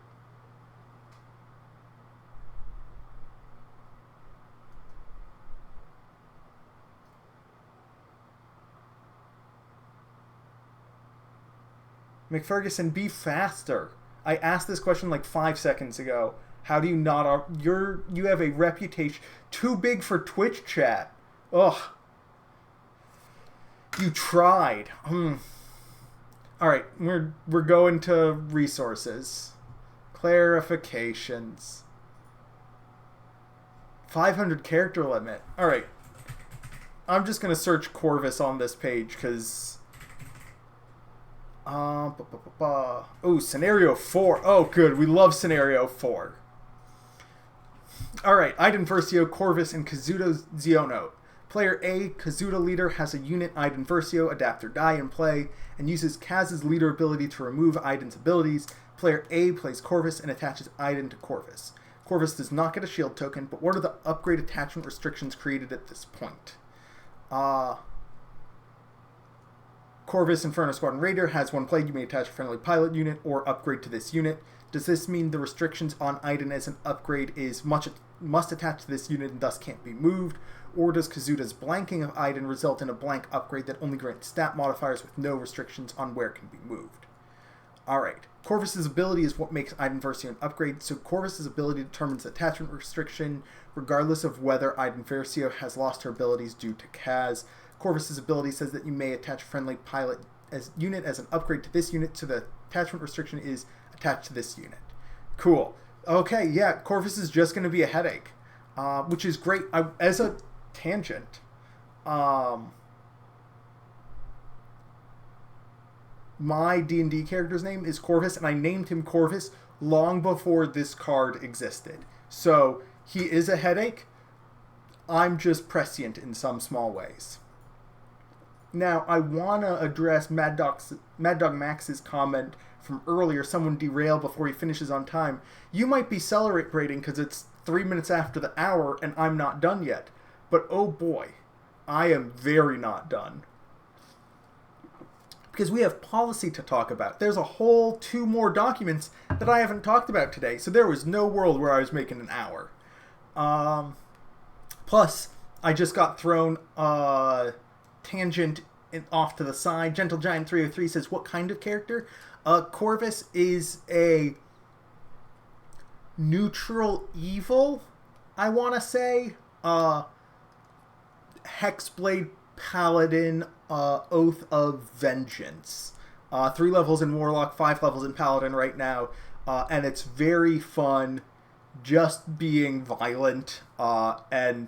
McFerguson, be faster. I asked this question like 5 seconds ago. How do you not... You have a reputation too big for Twitch chat. Ugh. You tried. Alright, we're going to resources. Clarifications. 500 character limit. Alright. I'm just going to search Corvus on this page because... Oh, scenario 4. Oh, good. We love scenario 4. Alright, Iden Versio, Corvus, and Kazuto Zionote. Player A, Kazuto leader, has a unit Iden Versio, adapt or die in play, and uses Kaz's leader ability to remove Iden's abilities. Player A plays Corvus and attaches Iden to Corvus. Corvus does not get a shield token, but what are the upgrade attachment restrictions created at this point? Corvus Inferno Squadron Raider has one play. You may attach a friendly pilot unit or upgrade to this unit. Does this mean the restrictions on Iden as an upgrade is must attach to this unit and thus can't be moved? Or does Kazuto's blanking of Iden result in a blank upgrade that only grants stat modifiers with no restrictions on where it can be moved? Alright, Corvus's ability is what makes Iden Versio an upgrade, so Corvus's ability determines the attachment restriction regardless of whether Iden Versio has lost her abilities due to Kaz. Corvus's ability says that you may attach a friendly pilot unit as an upgrade to this unit, so the attachment restriction is attached to this unit. Cool. Okay, yeah, Corvus is just going to be a headache, which is great. As a tangent, my D&D character's name is Corvus, and I named him Corvus long before this card existed. So, he is a headache. I'm just prescient in some small ways. Now, I want to address Mad Dog Max's comment from earlier, someone derailed before he finishes on time. You might be celebrating because it's 3 minutes after the hour and I'm not done yet. But oh boy, I am very not done. Because we have policy to talk about. There's a whole 2 more documents that I haven't talked about today. So there was no world where I was making an hour. Plus, I just got thrown tangent off to the side. Gentle Giant 303 says, what kind of character? Corvus is a neutral evil, I want to say. Hexblade Paladin, Oath of Vengeance. 3 levels in Warlock, 5 levels in Paladin right now. And it's very fun just being violent and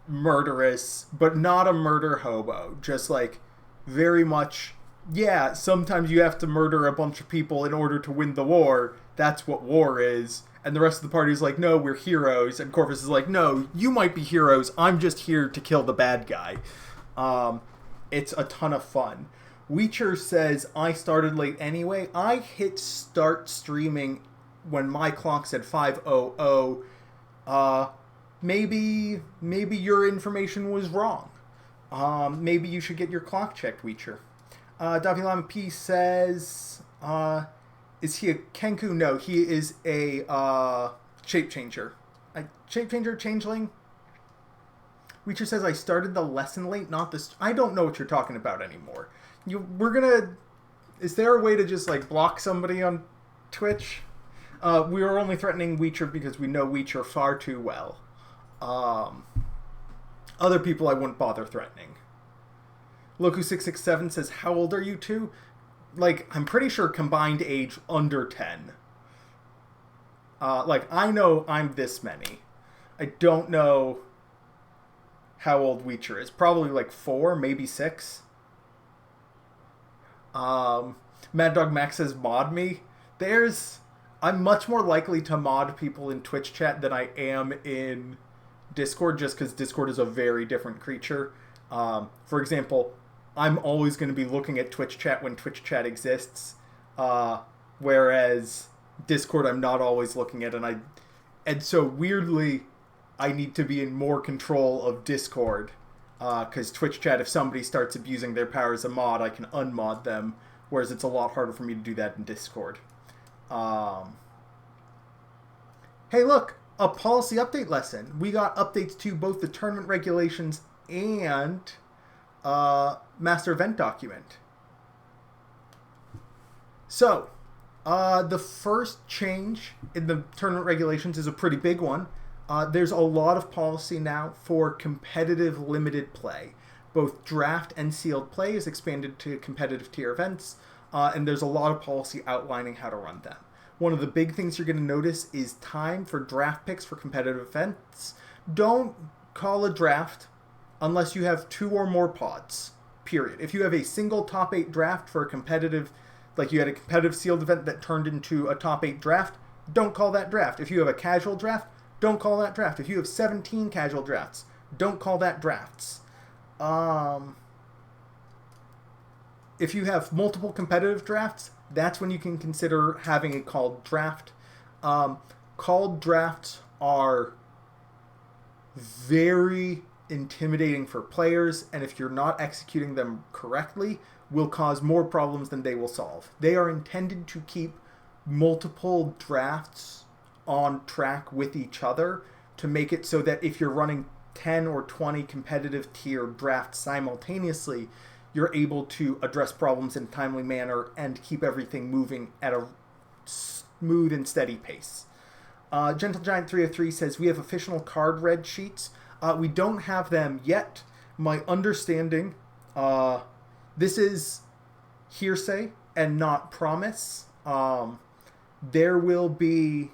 murderous, but not a murder hobo. Just like very much, yeah, sometimes you have to murder a bunch of people in order to win the war. That's what war is. And the rest of the party is like, no, we're heroes. And Corvus is like, no, you might be heroes. I'm just here to kill the bad guy. It's a ton of fun. Weecher says, I started late anyway. I hit start streaming when my clock said 5:00. Maybe your information was wrong. Maybe you should get your clock checked, Weecher. Davi Lama P says, is he a Kenku? No, he is a Shape Changer. Shape Changer, Changeling. Weecher says, I started the lesson late, not this. I don't know what you're talking about anymore. Is there a way to just, like, block somebody on Twitch? We were only threatening Weecher because we know Weecher far too well. Other people I wouldn't bother threatening. Loku667 says, how old are you two? Like, I'm pretty sure combined age under 10. I know I'm this many. I don't know how old Weecher is. Probably like 4, maybe 6. Mad Dog Max says, mod me. I'm much more likely to mod people in Twitch chat than I am in Discord, just because Discord is a very different creature. For example, I'm always going to be looking at Twitch chat when Twitch chat exists, whereas Discord I'm not always looking at, and so weirdly I need to be in more control of Discord, because Twitch chat, if somebody starts abusing their power as a mod, I can unmod them, whereas it's a lot harder for me to do that in Discord. Hey, look, a policy update lesson. We got updates to both the tournament regulations and master event document. So, the first change in the tournament regulations is a pretty big one. There's a lot of policy now for competitive limited play. Both draft and sealed play is expanded to competitive tier events, and there's a lot of policy outlining how to run them. One of the big things you're going to notice is time for draft picks for competitive events. Don't call a draft unless you have 2 or more pods, period. If you have a single top 8 draft for a competitive, like you had a competitive sealed event that turned into a top 8 draft, don't call that draft. If you have a casual draft, don't call that draft. If you have 17 casual drafts, don't call that drafts. If you have multiple competitive drafts, that's when you can consider having a called draft. Called drafts are very intimidating for players, and if you're not executing them correctly, will cause more problems than they will solve. They are intended to keep multiple drafts on track with each other to make it so that if you're running 10 or 20 competitive tier drafts simultaneously, you're able to address problems in a timely manner and keep everything moving at a smooth and steady pace. Gentle Giant 303 says, we have official card red sheets. We don't have them yet. My understanding, this is hearsay and not promise. There will be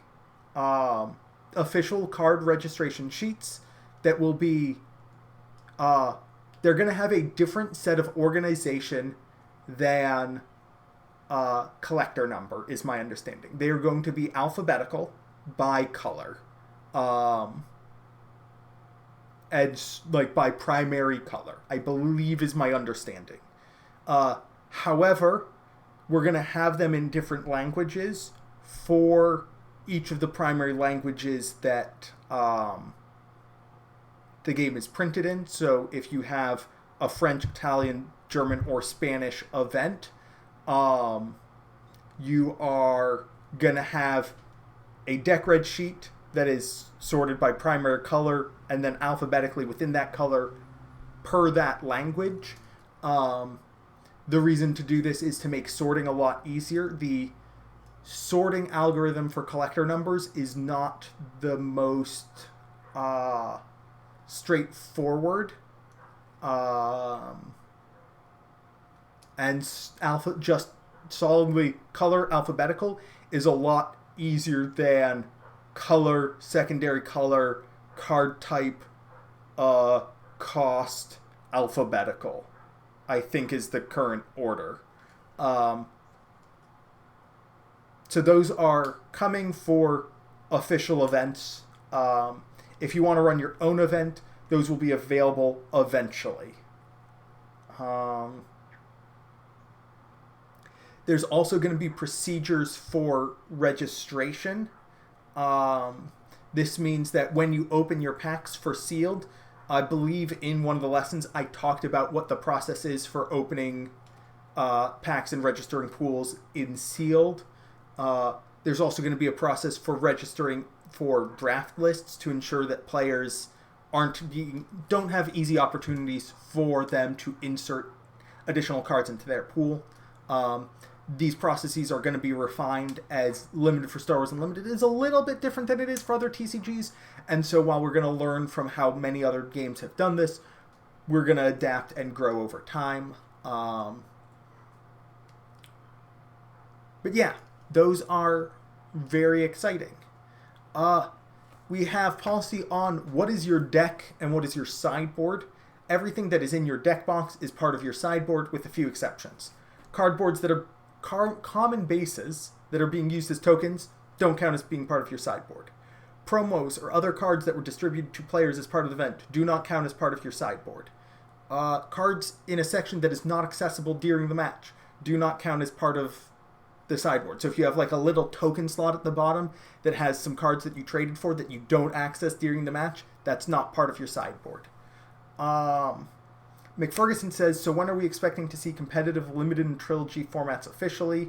official card registration sheets that will be... they're going to have a different set of organization than collector number, is my understanding. They are going to be alphabetical by color. And like by primary color, I believe is my understanding. However, we're going to have them in different languages for each of the primary languages that the game is printed in. So if you have a French, Italian, German, or Spanish event, you are going to have a deck red sheet that is sorted by primary color and then alphabetically within that color per that language. The reason to do this is to make sorting a lot easier. The sorting algorithm for collector numbers is not the most straightforward. And just solidly color alphabetical is a lot easier than color, secondary color, card type, cost, alphabetical, I think is the current order. So those are coming for official events. If you want to run your own event, those will be available eventually. There's also going to be procedures for registration. This means that when you open your packs for sealed, I believe in one of the lessons I talked about what the process is for opening packs and registering pools in sealed. There's also going to be a process for registering for draft lists to ensure that players don't have easy opportunities for them to insert additional cards into their pool. These processes are going to be refined as Limited for Star Wars Unlimited is a little bit different than it is for other TCGs. And so while we're going to learn from how many other games have done this, we're going to adapt and grow over time. But yeah, those are very exciting. We have policy on what is your deck and what is your sideboard. Everything that is in your deck box is part of your sideboard with a few exceptions. Cardboards that are common bases that are being used as tokens don't count as being part of your sideboard. Promos or other cards that were distributed to players as part of the event do not count as part of your sideboard. Cards in a section that is not accessible during the match do not count as part of the sideboard. So if you have like a little token slot at the bottom that has some cards that you traded for that you don't access during the match, that's not part of your sideboard. McFerguson says, so when are we expecting to see competitive limited and trilogy formats officially?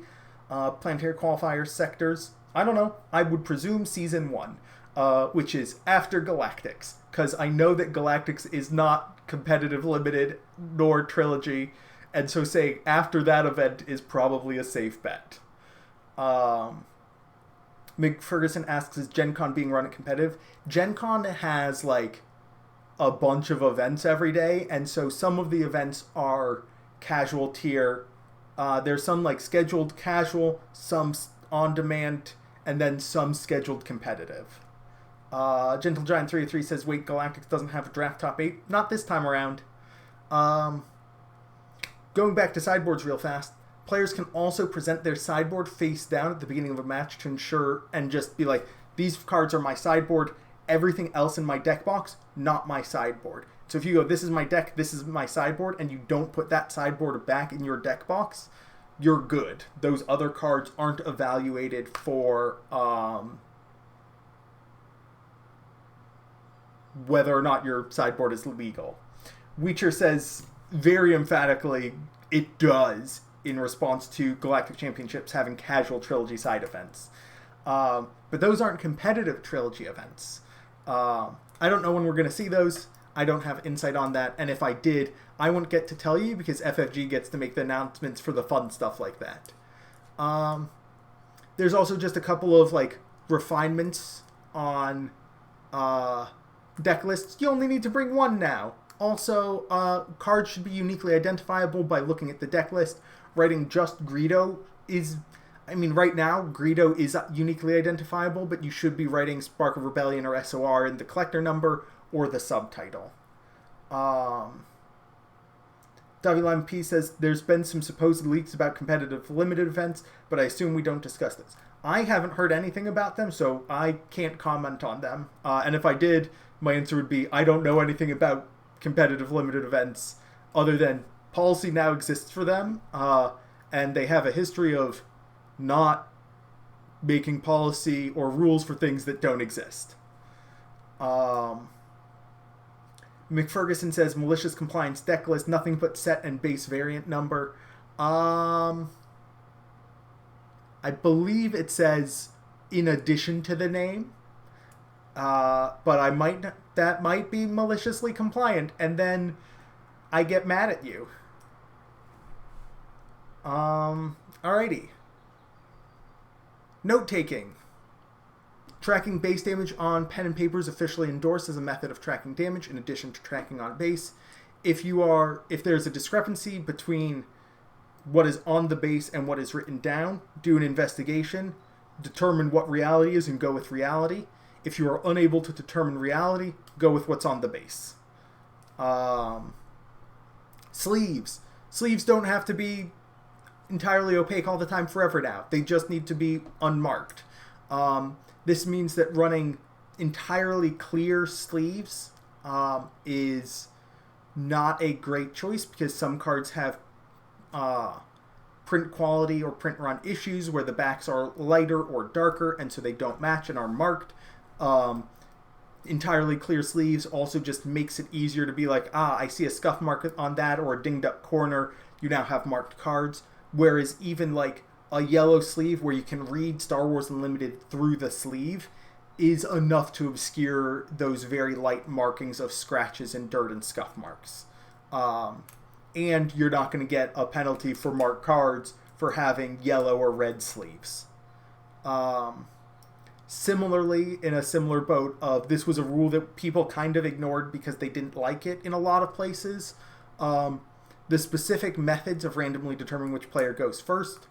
Planetary qualifiers, sectors? I don't know. I would presume season 1, which is after Galactics, because I know that Galactics is not competitive limited nor trilogy, and so saying after that event is probably a safe bet. McFerguson asks, is Gen Con being run at competitive? Gen Con has like a bunch of events every day, and so some of the events are casual tier. There's some like scheduled casual, some on demand, and then some scheduled competitive. Gentle Giant 303 says, wait, Galactics doesn't have a draft top 8? Not this time around. Going back to sideboards real fast, players can also present their sideboard face down at the beginning of a match to ensure and just be like, these cards are my sideboard. Everything else in my deck box, not my sideboard. So if you go, this is my deck, this is my sideboard, and you don't put that sideboard back in your deck box, you're good. Those other cards aren't evaluated for whether or not your sideboard is legal. Weecher says very emphatically it does in response to Galactic Championships having casual trilogy side events. But those aren't competitive trilogy events. I don't know when we're going to see those. I don't have insight on that. And if I did, I wouldn't get to tell you because FFG gets to make the announcements for the fun stuff like that. There's also just a couple of like refinements on deck lists. You only need to bring one now. Also, cards should be uniquely identifiable by looking at the deck list. Writing just Greedo is... I mean, right now, Greedo is uniquely identifiable, but you should be writing Spark of Rebellion or SOR in the collector number or the subtitle. WLM P says, there's been some supposed leaks about competitive limited events, but I assume we don't discuss this. I haven't heard anything about them, so I can't comment on them. And if I did, my answer would be, I don't know anything about competitive limited events other than policy now exists for them, and they have a history of not making policy or rules for things that don't exist. McFerguson says malicious compliance deck list, nothing but set and base variant number. I believe it says in addition to the name, but that might be maliciously compliant, and then I get mad at you. Alrighty. Note-taking. Tracking base damage on pen and paper is officially endorsed as a method of tracking damage in addition to tracking on base. If there's a discrepancy between what is on the base and what is written down, do an investigation, determine what reality is and go with reality. If you are unable to determine reality, go with what's on the base. Sleeves. Sleeves don't have to be entirely opaque all the time forever now. They just need to be unmarked. This means that running entirely clear sleeves is not a great choice because some cards have print quality or print run issues where the backs are lighter or darker and so they don't match and are marked. Entirely clear sleeves also just makes it easier to be like, I see a scuff mark on that or a dinged up corner. You now have marked cards. Whereas even like a yellow sleeve where you can read Star Wars Unlimited through the sleeve is enough to obscure those very light markings of scratches and dirt and scuff marks. And you're not going to get a penalty for marked cards for having yellow or red sleeves. Similarly, in a similar boat of this was a rule that people kind of ignored because they didn't like it in a lot of places. The specific methods of randomly determining which player goes first,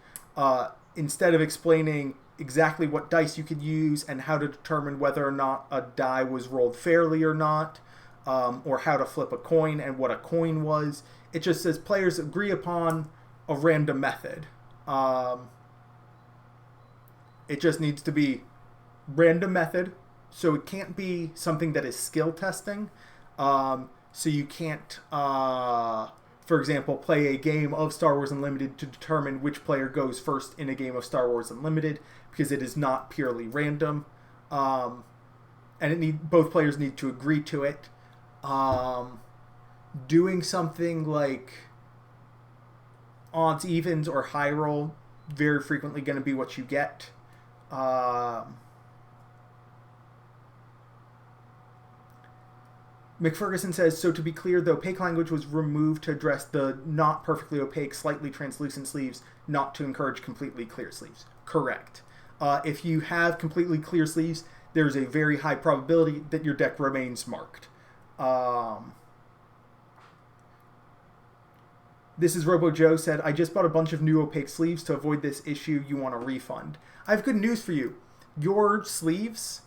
instead of explaining exactly what dice you could use and how to determine whether or not a die was rolled fairly or not, or how to flip a coin and what a coin was, it just says players agree upon a random method. It just needs to be random method, so it can't be something that is skill testing. So you can't, for example, play a game of Star Wars Unlimited to determine which player goes first in a game of Star Wars Unlimited, because it is not purely random. And both players need to agree to it. Doing something like odds, evens, or high roll, very frequently going to be what you get. McFerguson says, so to be clear, the opaque language was removed to address the not perfectly opaque, slightly translucent sleeves, not to encourage completely clear sleeves. Correct. If you have completely clear sleeves, there's a very high probability that your deck remains marked. This is Robo Joe said, I just bought a bunch of new opaque sleeves to avoid this issue. You want a refund. I have good news for you. Your sleeves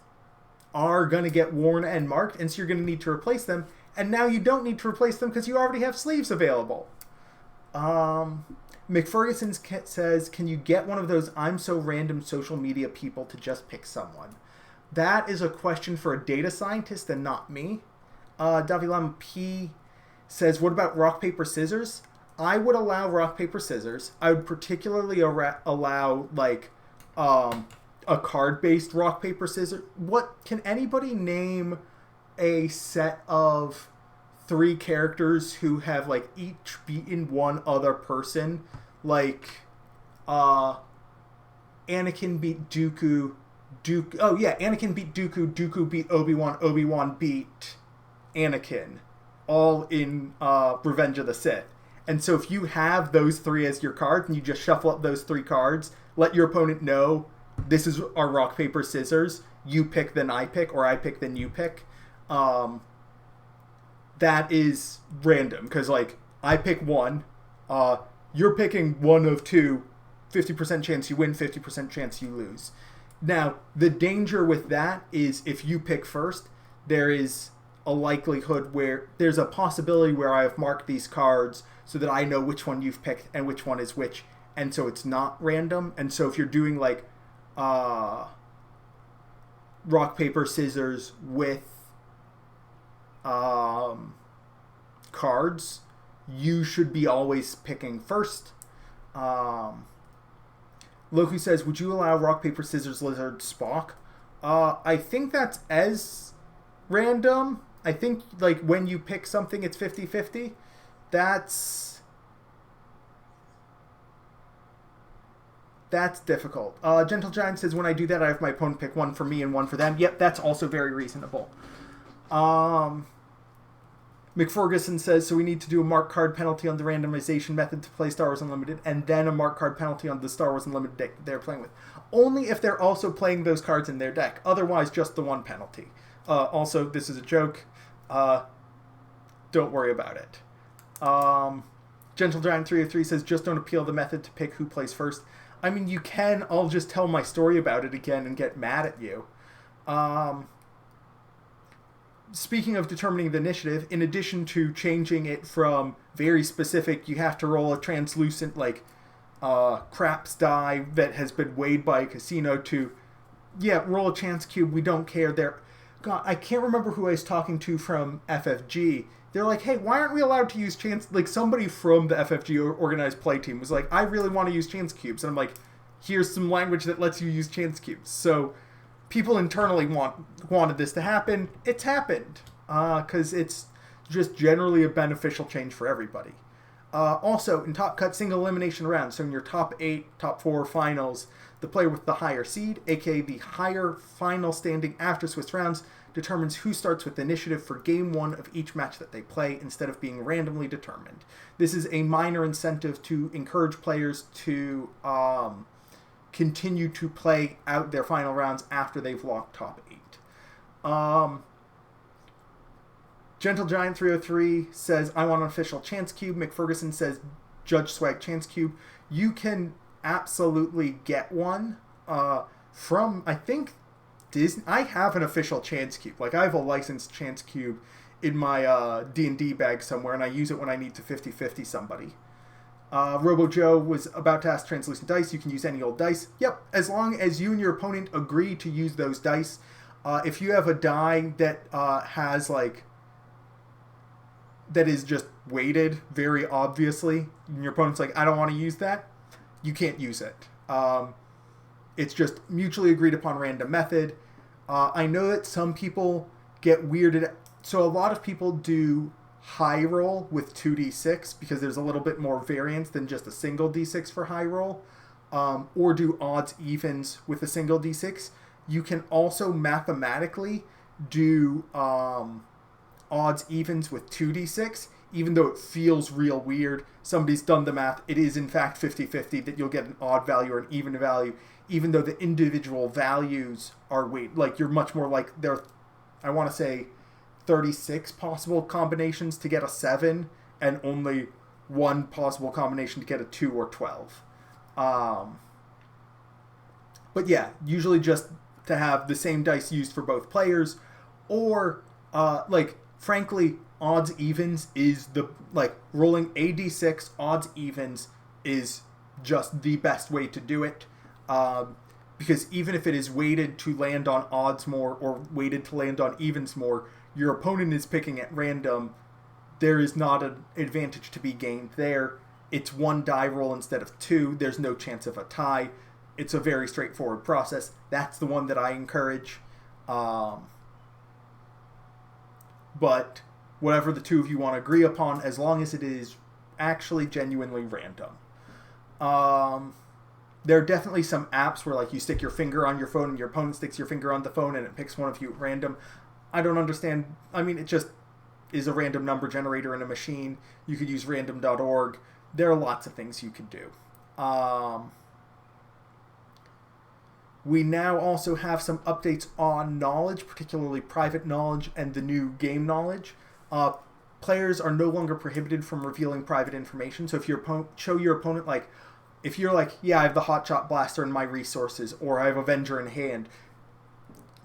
are going to get worn and marked, and so you're going to need to replace them. And now you don't need to replace them because you already have sleeves available. McFerguson says, can you get one of those I'm so random social media people to just pick someone? That is a question for a data scientist and not me. Davilam P says, what about rock, paper, scissors? I would allow rock, paper, scissors. I would particularly allow, like, a card-based rock, paper, scissors. What, can anybody name a set of 3 characters who have, like, each beaten one other person? Like, Anakin beat Dooku. Anakin beat Dooku. Dooku beat Obi-Wan. Obi-Wan beat Anakin. All in Revenge of the Sith. And so if you have those 3 as your cards and you just shuffle up those 3 cards, let your opponent know this is our rock, paper, scissors. You pick, then I pick, or I pick, then you pick. That is random, because, like, I pick 1. You're picking 1 of 2. 50% chance you win, 50% chance you lose. Now, the danger with that is if you pick first, there is a likelihood where there's a possibility where I have marked these cards so that I know which one you've picked and which one is which, and so it's not random. And so if you're doing, like, rock, paper, scissors with cards, you should be always picking first. Loki says, would you allow rock, paper, scissors, lizard, Spock? I think that's as random. I think, like, when you pick something, it's 50-50. That's difficult. Gentle Giant says, when I do that, I have my opponent pick 1 for me and 1 for them. Yep, that's also very reasonable. McFerguson says, so we need to do a mark card penalty on the randomization method to play Star Wars Unlimited, and then a mark card penalty on the Star Wars Unlimited deck they're playing with. Only if they're also playing those cards in their deck. Otherwise, just the 1 penalty. Also, this is a joke. Don't worry about it. Gentle Giant 303 says, just don't appeal the method to pick who plays first. I mean, you can. I'll just tell my story about it again and get mad at you. Speaking of determining the initiative, in addition to changing it from very specific, you have to roll a translucent, like, craps die that has been weighed by a casino, to, roll a chance cube, we don't care. God, I can't remember who I was talking to from FFG. They're like, hey, why aren't we allowed to use chance... Like, somebody from the FFG organized play team was like, I really want to use chance cubes. And I'm like, here's some language that lets you use chance cubes. So people internally wanted this to happen. It's happened. Because it's just generally a beneficial change for everybody. Also, in Top Cut single elimination rounds, so in your top 8, top 4 finals, The player with the higher seed, aka the higher final standing after Swiss rounds, determines who starts with initiative for game 1 of each match that they play instead of being randomly determined. This is a minor incentive to encourage players to continue to play out their final rounds after they've locked top 8. Gentle Giant 303 says, I want an official Chance Cube. McFerguson says, Judge Swag Chance Cube. You can absolutely get one from, I think, Disney. I have an official Chance Cube. Like, I have a licensed Chance Cube in my D&D bag somewhere, and I use it when I need to 50-50 somebody. Robo Joe was about to ask translucent dice. You can use any old dice. Yep, as long as you and your opponent agree to use those dice. If you have a die that has, like, that is just weighted very obviously, and your opponent's like, I don't want to use that, you can't use it. It's just mutually agreed upon random method. I know that some people get weirded. So a lot of people do high roll with 2d6 because there's a little bit more variance than just a single d6 for high roll, or do odds evens with a single d6. You can also mathematically do odds evens with 2d6, even though it feels real weird. Somebody's done the math. It is in fact 50-50 that you'll get an odd value or an even value, even though the individual values are weight. Like, you're much more like, there, I want to say 36 possible combinations to get a 7 and only one possible combination to get a 2 or 12. But yeah, usually just to have the same dice used for both players, or like, frankly, odds evens is the, like, rolling a d6 odds evens is just the best way to do it, because even if it is weighted to land on odds more or weighted to land on evens more, your opponent is picking at random. There is not an advantage to be gained there. It's one die roll instead of 2. There's no chance of a tie. It's a very straightforward process. That's the one that I encourage. But whatever the two of you want to agree upon, as long as it is actually genuinely random. There are definitely some apps where, like, you stick your finger on your phone and your opponent sticks your finger on the phone and it picks one of you at random. I don't understand. I mean, it just is a random number generator in a machine. You could use random.org. There are lots of things you could do. We now also have some updates on knowledge, particularly private knowledge and the new game knowledge. Players are no longer prohibited from revealing private information. So if your show your opponent, like, if you're like, yeah, I have the Hotshot Blaster in my resources, or I have Avenger in hand,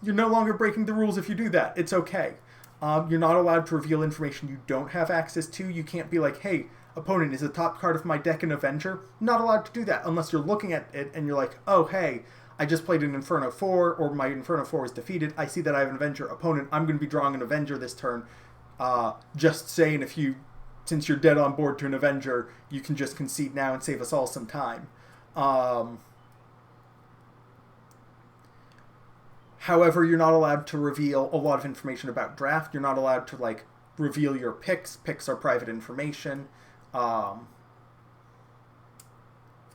you're no longer breaking the rules if you do that. It's okay. You're not allowed to reveal information you don't have access to. You can't be like, hey, opponent, is the top card of my deck an Avenger? Not allowed to do that unless you're looking at it and you're like, oh, hey, I just played an Inferno 4, or my Inferno 4 is defeated. I see that I have an Avenger. Opponent, I'm going to be drawing an Avenger this turn. Just saying, since you're dead on board to an Avenger, you can just concede now and save us all some time. However, you're not allowed to reveal a lot of information about draft. You're not allowed to, like, reveal your picks. Picks are private information.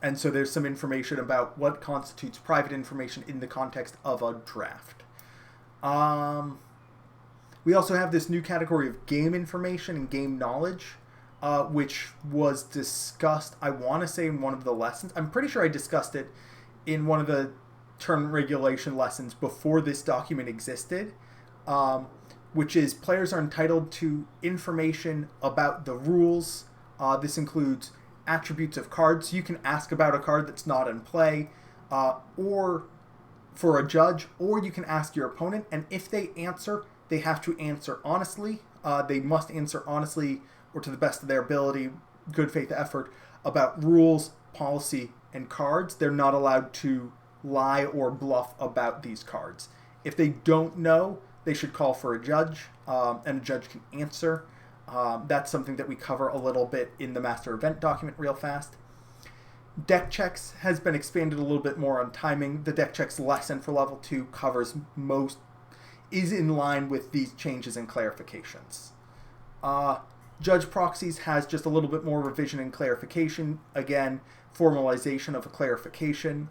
And so there's some information about what constitutes private information in the context of a draft. We also have this new category of game information and game knowledge, which was discussed, I want to say, in one of the lessons. I'm pretty sure I discussed it in one of the turn regulation lessons before this document existed, which is players are entitled to information about the rules. This includes attributes of cards. You can ask about a card that's not in play, or for a judge, or you can ask your opponent, and if they answer, they have to answer honestly. They must answer honestly, or to the best of their ability, good faith effort, about rules, policy, and cards. They're not allowed to lie or bluff about these cards. If they don't know, they should call for a judge, and a judge can answer. That's something that we cover a little bit in the master event document real fast. Deck checks has been expanded a little bit more on timing. The deck checks lesson for level 2 is in line with these changes and clarifications. Judge proxies has just a little bit more revision and clarification. Again, formalization of a clarification.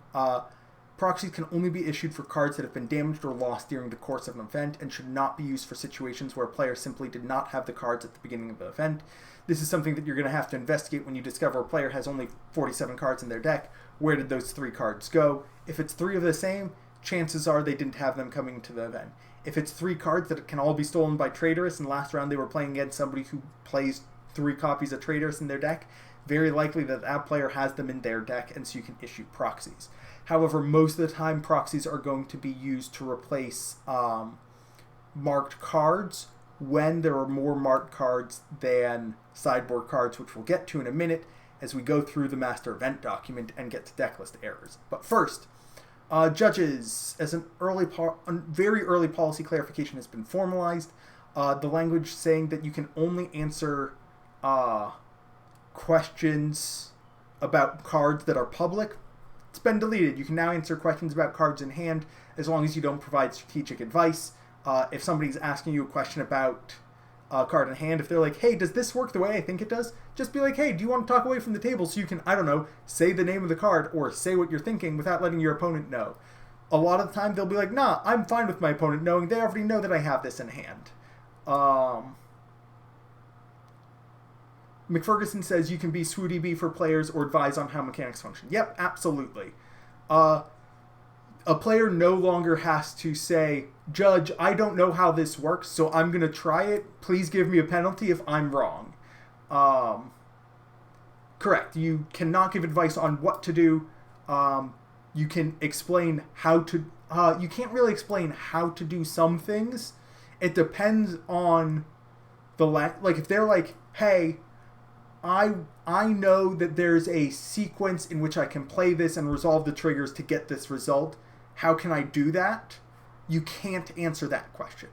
Proxies can only be issued for cards that have been damaged or lost during the course of an event and should not be used for situations where a player simply did not have the cards at the beginning of the event. This is something that you're going to have to investigate when you discover a player has only 47 cards in their deck. Where did those 3 cards go? If it's 3 of the same, chances are they didn't have them coming into the event. If it's 3 cards that can all be stolen by Traitorous, and last round they were playing against somebody who plays 3 copies of Traitorous in their deck, very likely that that player has them in their deck, and so you can issue proxies. However, most of the time, proxies are going to be used to replace marked cards when there are more marked cards than sideboard cards, which we'll get to in a minute as we go through the master event document and get to deck list errors. But first, judges, as a very early policy clarification has been formalized, the language saying that you can only answer questions about cards that are public, it's been deleted. You can now answer questions about cards in hand as long as you don't provide strategic advice. If somebody's asking you a question about a card in hand, if they're like, hey, does this work the way I think it does? Just be like, hey, do you want to talk away from the table so you can, I don't know, say the name of the card or say what you're thinking without letting your opponent know. A lot of the time they'll be like, nah, I'm fine with my opponent knowing. They already know that I have this in hand. McFerguson says you can be SWODB for players or advise on how mechanics function. Yep, absolutely. A player no longer has to say, Judge, I don't know how this works, so I'm going to try it. Please give me a penalty if I'm wrong. Correct. You cannot give advice on what to do. You can explain how to... you can't really explain how to do some things. It depends on the... like, if they're like, hey... I know that there's a sequence in which I can play this and resolve the triggers to get this result. How can I do that? You can't answer that question.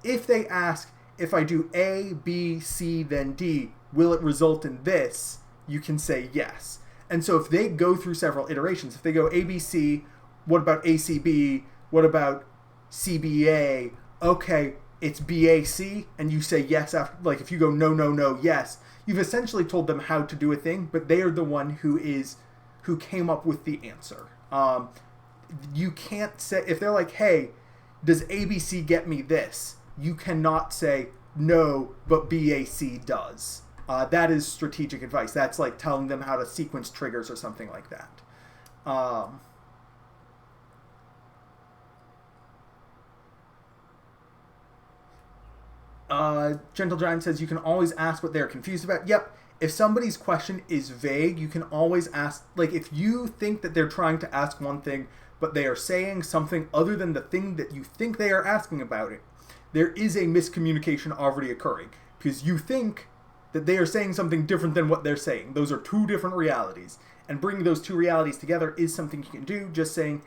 If they ask, if I do A, B, C, then D, will it result in this? You can say yes. And so if they go through several iterations, if they go A, B, C, what about ACB? What about CBA? Okay, it's BAC, and you say yes after, like if you go no, no, no, yes, you've essentially told them how to do a thing, but they are the one who came up with the answer. You can't say, if they're like, hey, does ABC get me this? You cannot say, no, but BAC does. That is strategic advice. That's like telling them how to sequence triggers or something like that. Gentle Giant says you can always ask what they're confused about. Yep. If somebody's question is vague, you can always ask, like if you think that they're trying to ask one thing, but they are saying something other than the thing that you think they are asking about it, there is a miscommunication already occurring because you think that they are saying something different than what they're saying. Those are 2 different realities. And bringing those 2 realities together is something you can do. Just saying,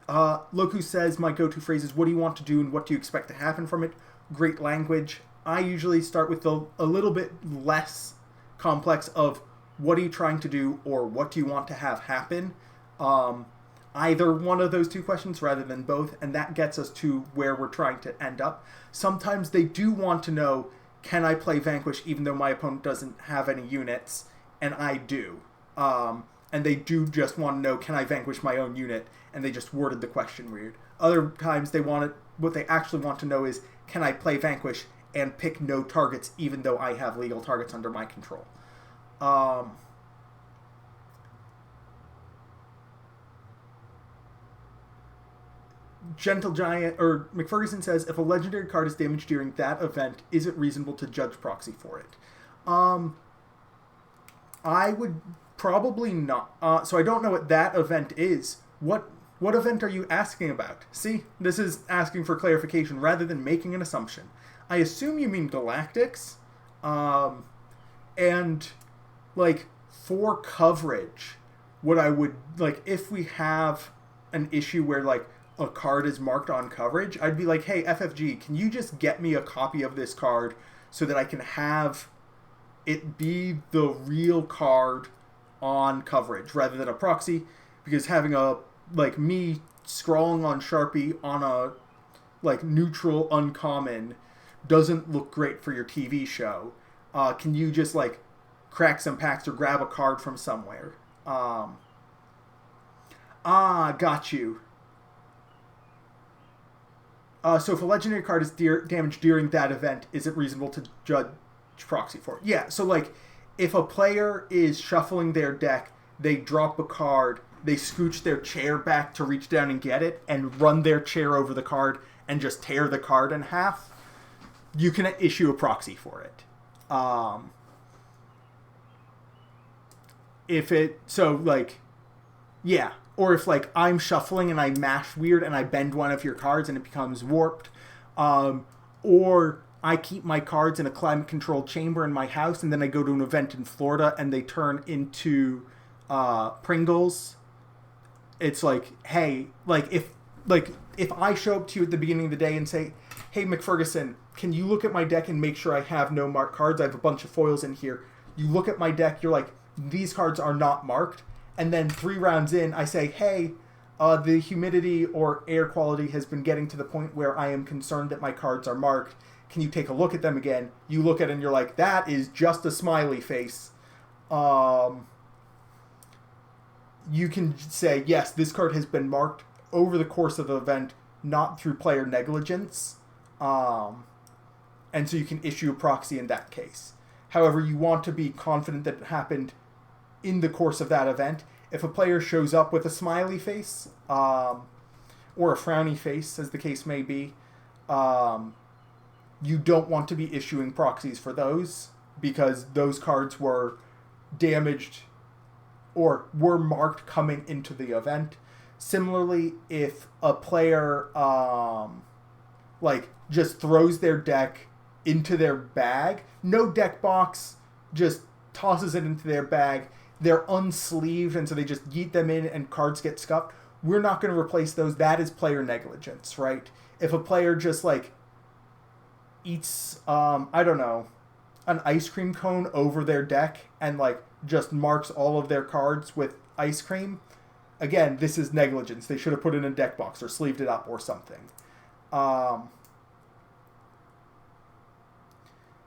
Loku says my go-to phrase is, what do you want to do and what do you expect to happen from it? Great language. I usually start with a little bit less complex of what are you trying to do or what do you want to have happen. Either one of those 2 questions rather than both, and that gets us to where we're trying to end up. Sometimes they do want to know, can I play Vanquish even though my opponent doesn't have any units? And I do. And they do just want to know, can I Vanquish my own unit? And they just worded the question weird. Other times what they actually want to know is, can I play Vanquish and pick no targets even though I have legal targets under my control? Gentle Giant, or McFerguson says, if a legendary card is damaged during that event, is it reasonable to judge proxy for it? I would probably not. So I don't know what that event is. What event are you asking about? See, this is asking for clarification rather than making an assumption. I assume you mean Galactics. And, like, for coverage, what I would, like, if we have an issue where, like, a card is marked on coverage, I'd be like, hey, FFG, can you just get me a copy of this card so that I can have it be the real card on coverage rather than a proxy? Because having me scrawling on Sharpie on a, like, neutral uncommon doesn't look great for your TV show. Can you just, like, crack some packs or grab a card from somewhere? Ah, got you. So if a legendary card is damaged during that event, is it reasonable to judge proxy for it? Yeah, so like if a player is shuffling their deck, they drop a card, they scooch their chair back to reach down and get it, and run their chair over the card and just tear the card in half, you can issue a proxy for it. If it, so like, yeah. Or if like I'm shuffling and I mash weird and I bend one of your cards and it becomes warped. Or I keep my cards in a climate controlled chamber in my house and then I go to an event in Florida and they turn into Pringles. It's like, hey, if I show up to you at the beginning of the day and say, hey McFerguson, can you look at my deck and make sure I have no marked cards? I have a bunch of foils in here. You look at my deck, you're like, these cards are not marked. And then 3 rounds in, I say, hey, the humidity or air quality has been getting to the point where I am concerned that my cards are marked. Can you take a look at them again? You look at it and you're like, that is just a smiley face. You can say, yes, this card has been marked over the course of the event, not through player negligence. And so you can issue a proxy in that case. However, you want to be confident that it happened in the course of that event. If a player shows up with a smiley face, or a frowny face, as the case may be, you don't want to be issuing proxies for those, because those cards were damaged or were marked coming into the event. Similarly, if a player just throws their deck into their bag, no deck box, just tosses it into their bag, they're unsleeved and so they just yeet them in and cards get scuffed, we're not going to replace those. That is player negligence, right? If a player just eats an ice cream cone over their deck and just marks all of their cards with ice cream, again, this is negligence. They should have put it in a deck box or sleeved it up or something.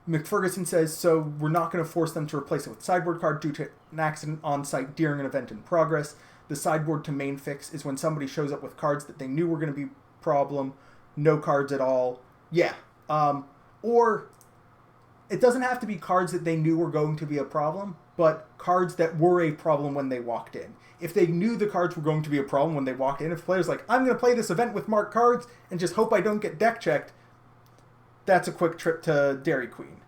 McFerguson says, so we're not going to force them to replace it with sideboard card due to an accident on site during an event in progress. The sideboard to main fix is when somebody shows up with cards that they knew were going to be a problem, no cards at all. Yeah. Or it doesn't have to be cards that they knew were going to be a problem, but cards that were a problem when they walked in. If they knew the cards were going to be a problem when they walked in, if the player's like, I'm going to play this event with marked cards and just hope I don't get deck checked, that's a quick trip to Dairy Queen.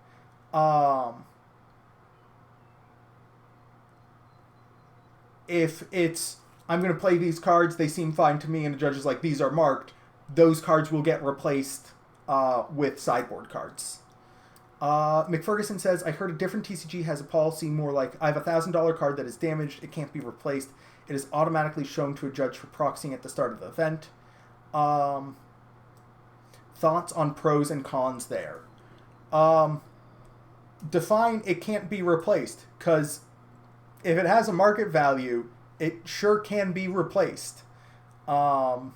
If it's, I'm going to play these cards, they seem fine to me, and the judge is like, these are marked, those cards will get replaced with sideboard cards. McFerguson says, I heard a different TCG has a policy more like, I have a $1,000 card that is damaged, it can't be replaced. It is automatically shown to a judge for proxying at the start of the event. Thoughts on pros and cons there. Define it can't be replaced, because if it has a market value, it sure can be replaced. It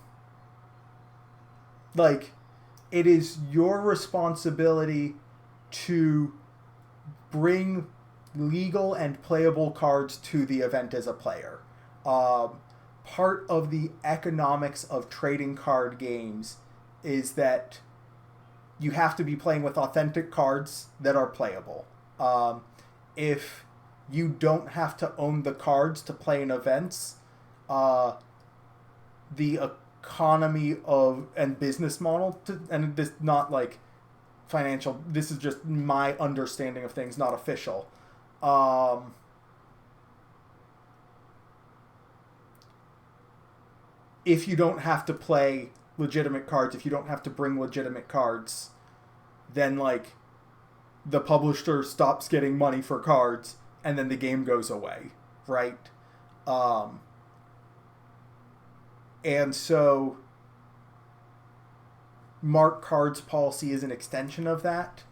is your responsibility to bring legal and playable cards to the event as a player. Part of the economics of trading card games is that you have to be playing with authentic cards that are playable. If you don't have to own the cards to play in events, the economy of and business model, and this not financial, this is just my understanding of things, not official. If you don't have to play legitimate cards, if you don't have to bring legitimate cards, then the publisher stops getting money for cards and then the game goes away, right? And so mark cards policy is an extension of that.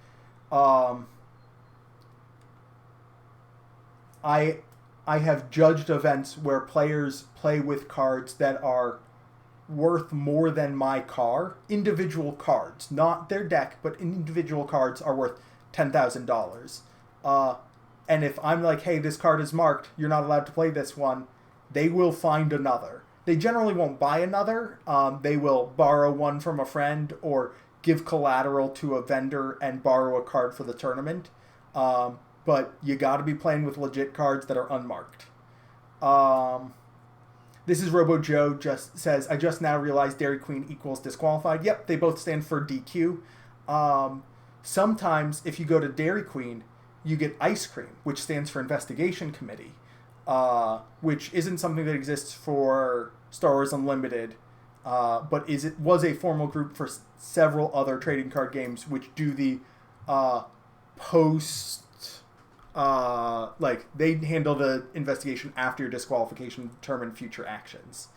I have judged events where players play with cards that are worth more than my car. Individual cards, not their deck, but individual cards are worth $10,000. And if I'm like, hey, this card is marked, you're not allowed to play this one, they will find another. They generally won't buy another. They will borrow one from a friend or give collateral to a vendor and borrow a card for the tournament. But you got to be playing with legit cards that are unmarked. This is Robo Joe just says, I just now realized Dairy Queen equals disqualified. Yep, they both stand for DQ. Sometimes if you go to Dairy Queen, you get ice cream, which stands for Investigation Committee, which isn't something that exists for Star Wars Unlimited, but was a formal group for several other trading card games, which do the post... they handle the investigation after your disqualification to determine future actions.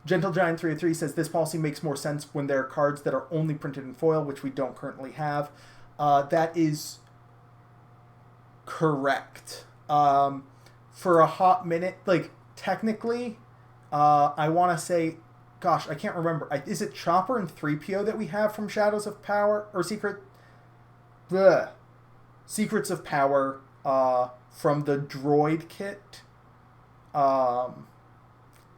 Gentle Giant 303 says this policy makes more sense when there are cards that are only printed in foil, which we don't currently have. That is correct. For a hot minute, technically, I want to say, gosh, I can't remember. Is it Chopper and 3PO that we have from Shadows of Power or Secrets of Power from the Droid kit?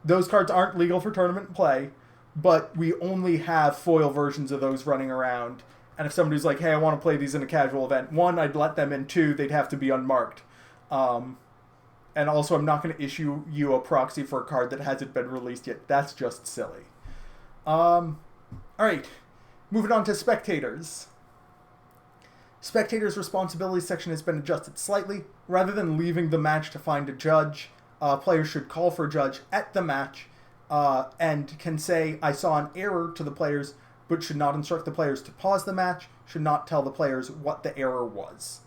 Those cards aren't legal for tournament play, but we only have foil versions of those running around. And if somebody's like, hey, I want to play these in a casual event, one, I'd let them in. Two, they'd have to be unmarked. And also, I'm not going to issue you a proxy for a card that hasn't been released yet. That's just silly. All right, moving on to spectators. Spectators' responsibilities section has been adjusted slightly. Rather than leaving the match to find a judge, players should call for a judge at the match and can say, I saw an error to the players, but should not instruct the players to pause the match, should not tell the players what the error was.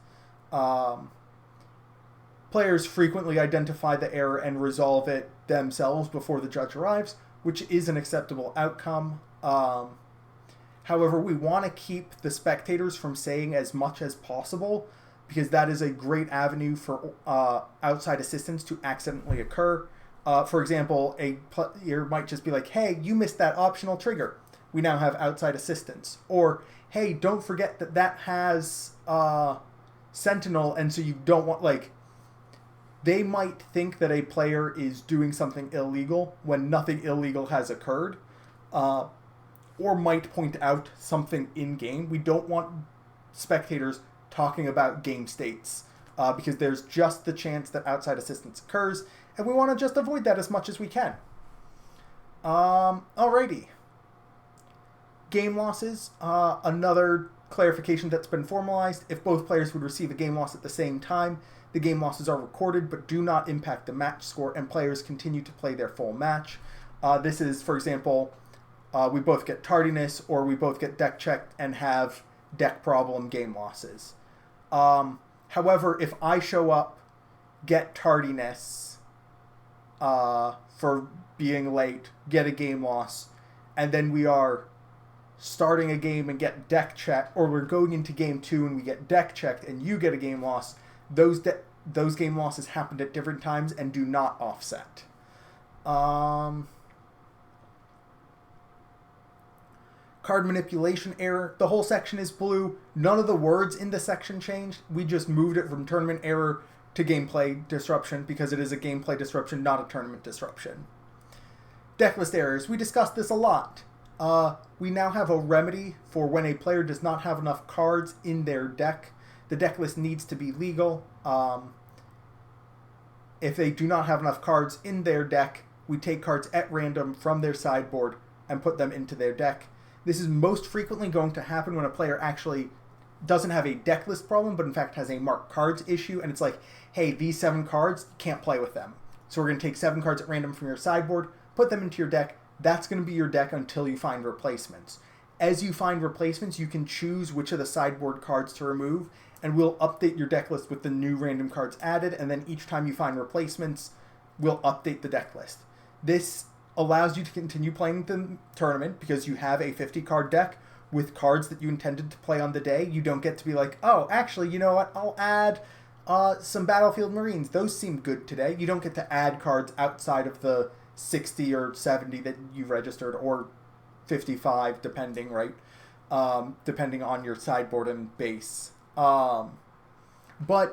Players frequently identify the error and resolve it themselves before the judge arrives, which is an acceptable outcome. However, we want to keep the spectators from saying as much as possible, because that is a great avenue for outside assistance to accidentally occur. For example, a player might just be like, hey, you missed that optional trigger. We now have outside assistance. Or, hey, don't forget that has Sentinel, and so you don't want, they might think that a player is doing something illegal when nothing illegal has occurred. Or might point out something in-game. We don't want spectators talking about game states because there's just the chance that outside assistance occurs, and we want to just avoid that as much as we can. Alrighty. Game losses. Another clarification that's been formalized. If both players would receive a game loss at the same time, the game losses are recorded but do not impact the match score, and players continue to play their full match. This is, for example... we both get tardiness, or we both get deck checked and have deck problem game losses. However, if I show up, get tardiness for being late, get a game loss, and then we are starting a game and get deck checked, or we're going into game 2 and we get deck checked and you get a game loss, those game losses happened at different times and do not offset. Card manipulation error. The whole section is blue. None of the words in the section changed. We just moved it from tournament error to gameplay disruption because it is a gameplay disruption, not a tournament disruption. Decklist errors. We discussed this a lot. We now have a remedy for when a player does not have enough cards in their deck. The deck list needs to be legal. If they do not have enough cards in their deck, we take cards at random from their sideboard and put them into their deck. This is most frequently going to happen when a player actually doesn't have a deck list problem, but in fact has a marked cards issue, and it's like, hey, these 7 cards, can't play with them. So we're going to take 7 cards at random from your sideboard, put them into your deck. That's going to be your deck until you find replacements. As you find replacements, you can choose which of the sideboard cards to remove, and we'll update your deck list with the new random cards added, and then each time you find replacements, we'll update the deck list. This allows you to continue playing the tournament because you have a 50-card deck with cards that you intended to play on the day. You don't get to be like, oh, actually, you know what? I'll add some Battlefield Marines. Those seem good today. You don't get to add cards outside of the 60 or 70 that you registered, or 55, depending, right? Depending on your sideboard and base. But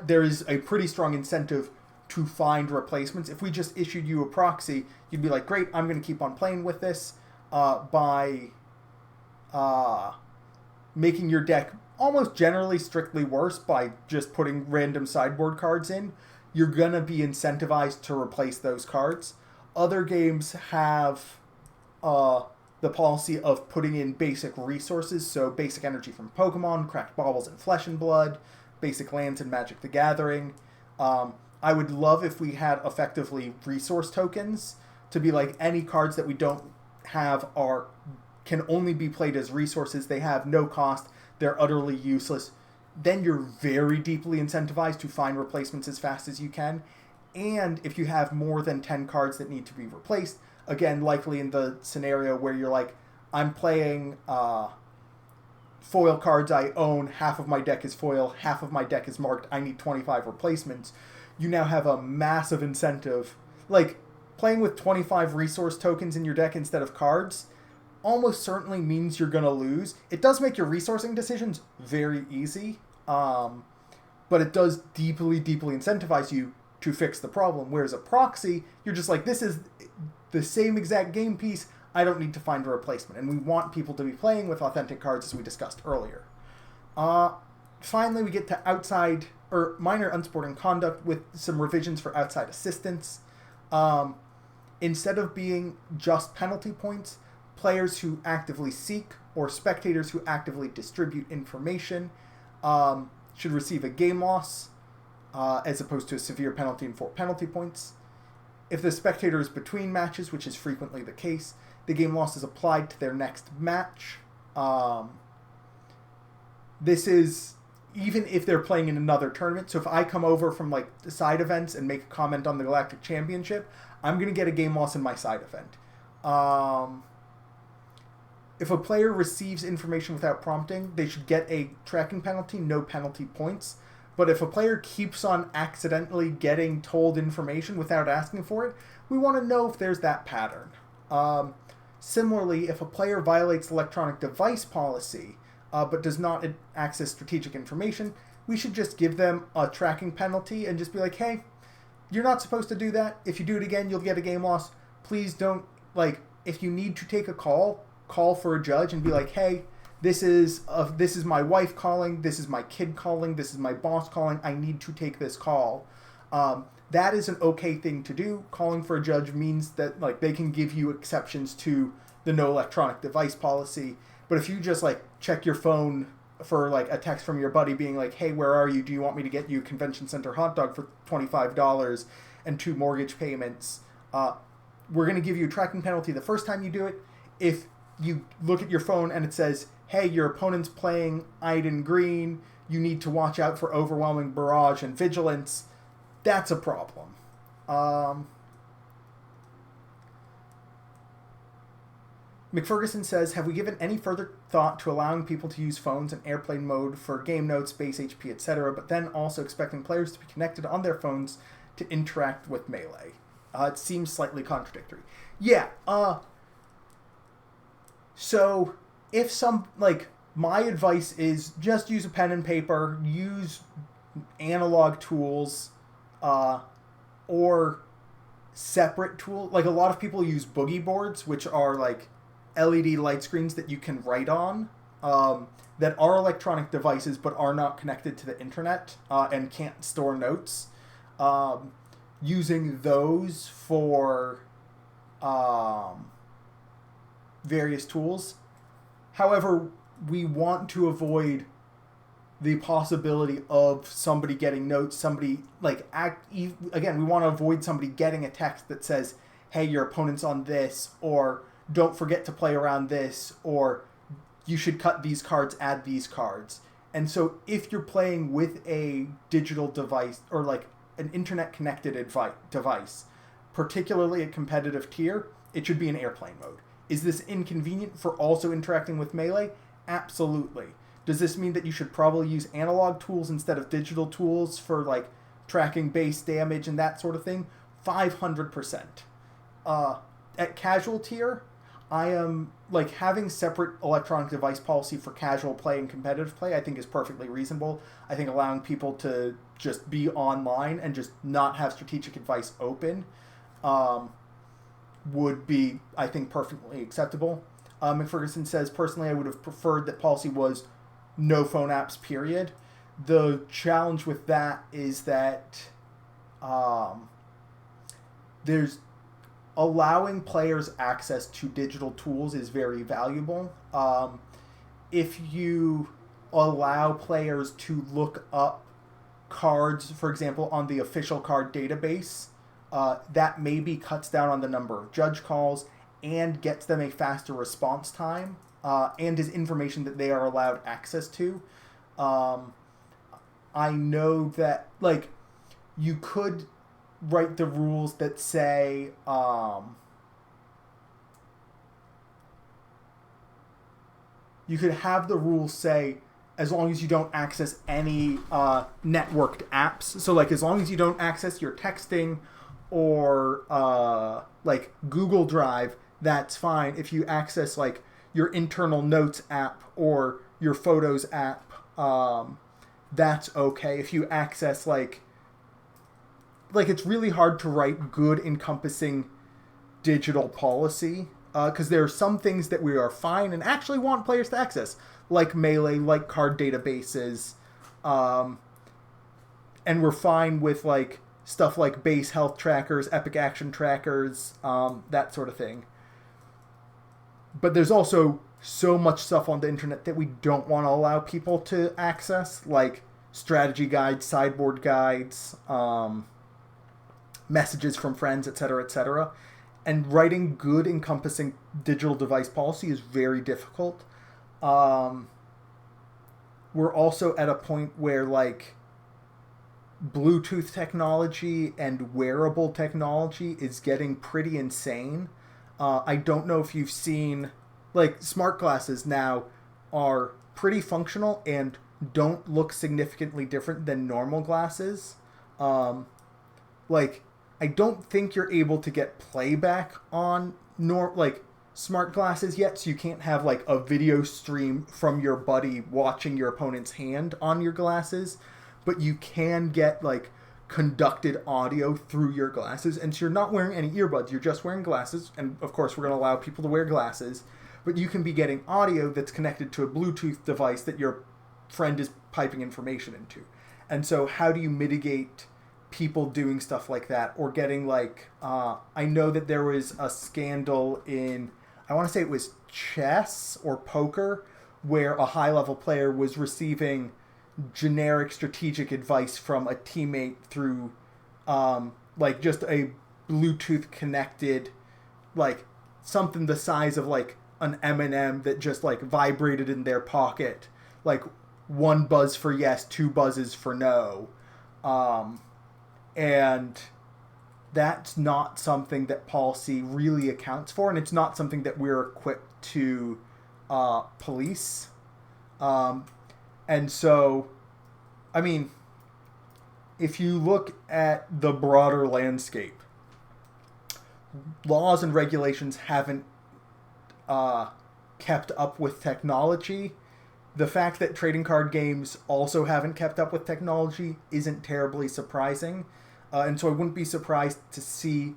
there is a pretty strong incentive to find replacements. If we just issued you a proxy, you'd be like, great, I'm going to keep on playing with this by making your deck almost generally strictly worse by just putting random sideboard cards in. You're going to be incentivized to replace those cards. Other games have the policy of putting in basic resources, so basic energy from Pokemon, cracked baubles and Flesh and Blood, basic lands in Magic the Gathering. I would love if we had effectively resource tokens to be like any cards that we don't have can only be played as resources. They have no cost. They're utterly useless. Then you're very deeply incentivized to find replacements as fast as you can. And if you have more than 10 cards that need to be replaced, again, likely in the scenario where you're like, I'm playing foil cards I own, half of my deck is foil, half of my deck is marked, I need 25 replacements, you now have a massive incentive. Like, playing with 25 resource tokens in your deck instead of cards almost certainly means you're going to lose. It does make your resourcing decisions very easy, but it does deeply, deeply incentivize you to fix the problem. Whereas a proxy, you're just like, this is the same exact game piece, I don't need to find a replacement. And we want people to be playing with authentic cards, as we discussed earlier. Finally, we get to outside, or minor unsporting conduct with some revisions for outside assistance. Instead of being just penalty points, players who actively seek or spectators who actively distribute information should receive a game loss, as opposed to a severe penalty and 4 penalty points. If the spectator is between matches, which is frequently the case, the game loss is applied to their next match. This is even if they're playing in another tournament. So if I come over from like the side events and make a comment on the Galactic Championship, I'm going to get a game loss in my side event. If a player receives information without prompting, they should get a tracking penalty, no penalty points. But if a player keeps on accidentally getting told information without asking for it, we want to know if there's that pattern. Similarly, if a player violates electronic device policy, but does not access strategic information, we should just give them a tracking penalty and just be like, hey, you're not supposed to do that. If you do it again, you'll get a game loss. Please don't, like, if you need to take a call for a judge and be like, hey, this is my wife calling, this is my kid calling, this is my boss calling, I need to take this call. That is an okay thing to do. Calling for a judge means that like they can give you exceptions to the no electronic device policy. But if you just like check your phone for like a text from your buddy being like, hey, where are you? Do you want me to get you a convention center hot dog for $25 and 2 mortgage payments? We're going to give you a tracking penalty the first time you do it. If you look at your phone and it says, hey, your opponent's playing Iden Green, you need to watch out for overwhelming barrage and vigilance, that's a problem. McFerguson says, have we given any further thought to allowing people to use phones in airplane mode for game notes, base HP, etc., but then also expecting players to be connected on their phones to interact with Melee? It seems slightly contradictory. Yeah, so if my advice is just use a pen and paper, use analog tools, or separate tools. Like a lot of people use boogie boards, which are like LED light screens that you can write on, that are electronic devices but are not connected to the internet and can't store notes. Using those for various tools. However, we want to avoid the possibility of somebody getting notes, again, we want to avoid somebody getting a text that says, hey, your opponent's on this, or don't forget to play around this, or you should cut these cards, add these cards. And so if you're playing with a digital device or like an internet connected device, particularly a competitive tier, it should be in airplane mode. Is this inconvenient for also interacting with Melee? Absolutely. Does this mean that you should probably use analog tools instead of digital tools for like tracking base damage and that sort of thing? 500%. At casual tier, I am like having separate electronic device policy for casual play and competitive play. I think is perfectly reasonable. I think allowing people to just be online and just not have strategic advice open would be, I think, perfectly acceptable. McFerguson says, personally, I would have preferred that policy was no phone apps, period. The challenge with that is that there's allowing players access to digital tools is very valuable. If you allow players to look up cards, for example, on the official card database, that maybe cuts down on the number of judge calls and gets them a faster response time and is information that they are allowed access to. I know that, like, you could write the rules that say you could have the rules say as long as you don't access any networked apps. So, like, as long as you don't access your texting or like Google Drive, that's fine. If you access like your internal notes app or your photos app, that's okay. If you access like it's really hard to write good encompassing digital policy because there are some things that we are fine and actually want players to access, like Melee, like card databases, and we're fine with like stuff like base health trackers, epic action trackers, that sort of thing. But there's also so much stuff on the internet that we don't want to allow people to access, like strategy guides, sideboard guides, messages from friends, etc., etc. And writing good encompassing digital device policy is very difficult. We're also at a point where like Bluetooth technology and wearable technology is getting pretty insane. I don't know if you've seen, like, smart glasses now are pretty functional and don't look significantly different than normal glasses. Like, I don't think you're able to get playback on smart glasses yet, so you can't have like a video stream from your buddy watching your opponent's hand on your glasses, but you can get like conducted audio through your glasses, and so you're not wearing any earbuds, you're just wearing glasses, and of course we're going to allow people to wear glasses, but you can be getting audio that's connected to a Bluetooth device that your friend is piping information into. And so how do you mitigate people doing stuff like that, or getting like I know that there was a scandal in, I want to say it was chess or poker, where a high level player was receiving generic strategic advice from a teammate through like just a Bluetooth connected, like something the size of like an M&M that just like vibrated in their pocket, like one buzz for yes, two buzzes for no. And that's not something that policy really accounts for, and it's not something that we're equipped to police. And so, I mean, if you look at the broader landscape, laws and regulations haven't kept up with technology. The fact that trading card games also haven't kept up with technology isn't terribly surprising. And so I wouldn't be surprised to see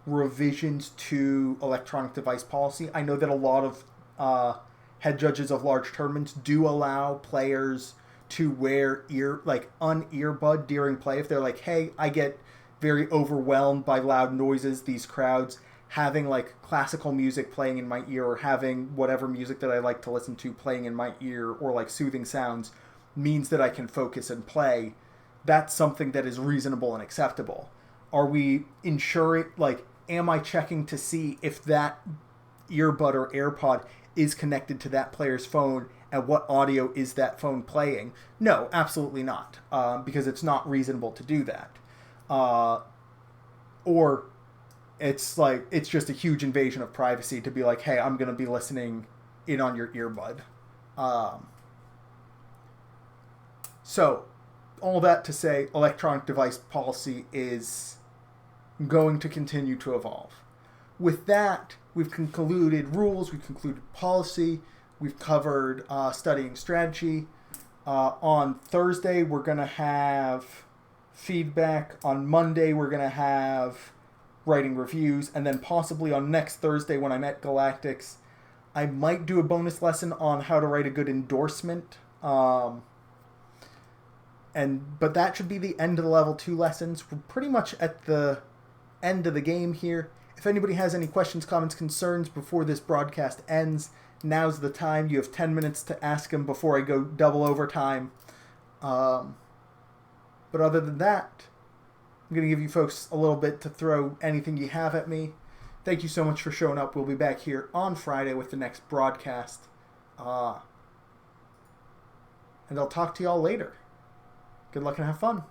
revisions to electronic device policy. I know that a lot of head judges of large tournaments do allow players to wear un-earbud during play if they're like, hey, I get very overwhelmed by loud noises, these crowds. Having like classical music playing in my ear, or having whatever music that I like to listen to playing in my ear, or like soothing sounds, means that I can focus and play. That's something that is reasonable and acceptable. Are we ensuring, like, am I checking to see if that earbud or AirPod is connected to that player's phone, and what audio is that phone playing? No, absolutely not, because it's not reasonable to do that. Or it's like, it's just a huge invasion of privacy to be like, hey, I'm going to be listening in on your earbud. So, all that to say, electronic device policy is going to continue to evolve. with that, we've concluded rules, we've concluded policy, we've covered studying strategy. On Thursday, we're going to have feedback. On Monday, we're going to have writing reviews. And then possibly on next Thursday when I'm at Galactics, I might do a bonus lesson on how to write a good endorsement. But that should be the end of the level 2 lessons. We're pretty much at the end of the game here. If anybody has any questions, comments, concerns before this broadcast ends, now's the time. You have 10 minutes to ask them before I go double overtime. But other than that, I'm going to give you folks a little bit to throw anything you have at me. Thank you so much for showing up. We'll be back here on Friday with the next broadcast. And I'll talk to y'all later. Good luck and have fun.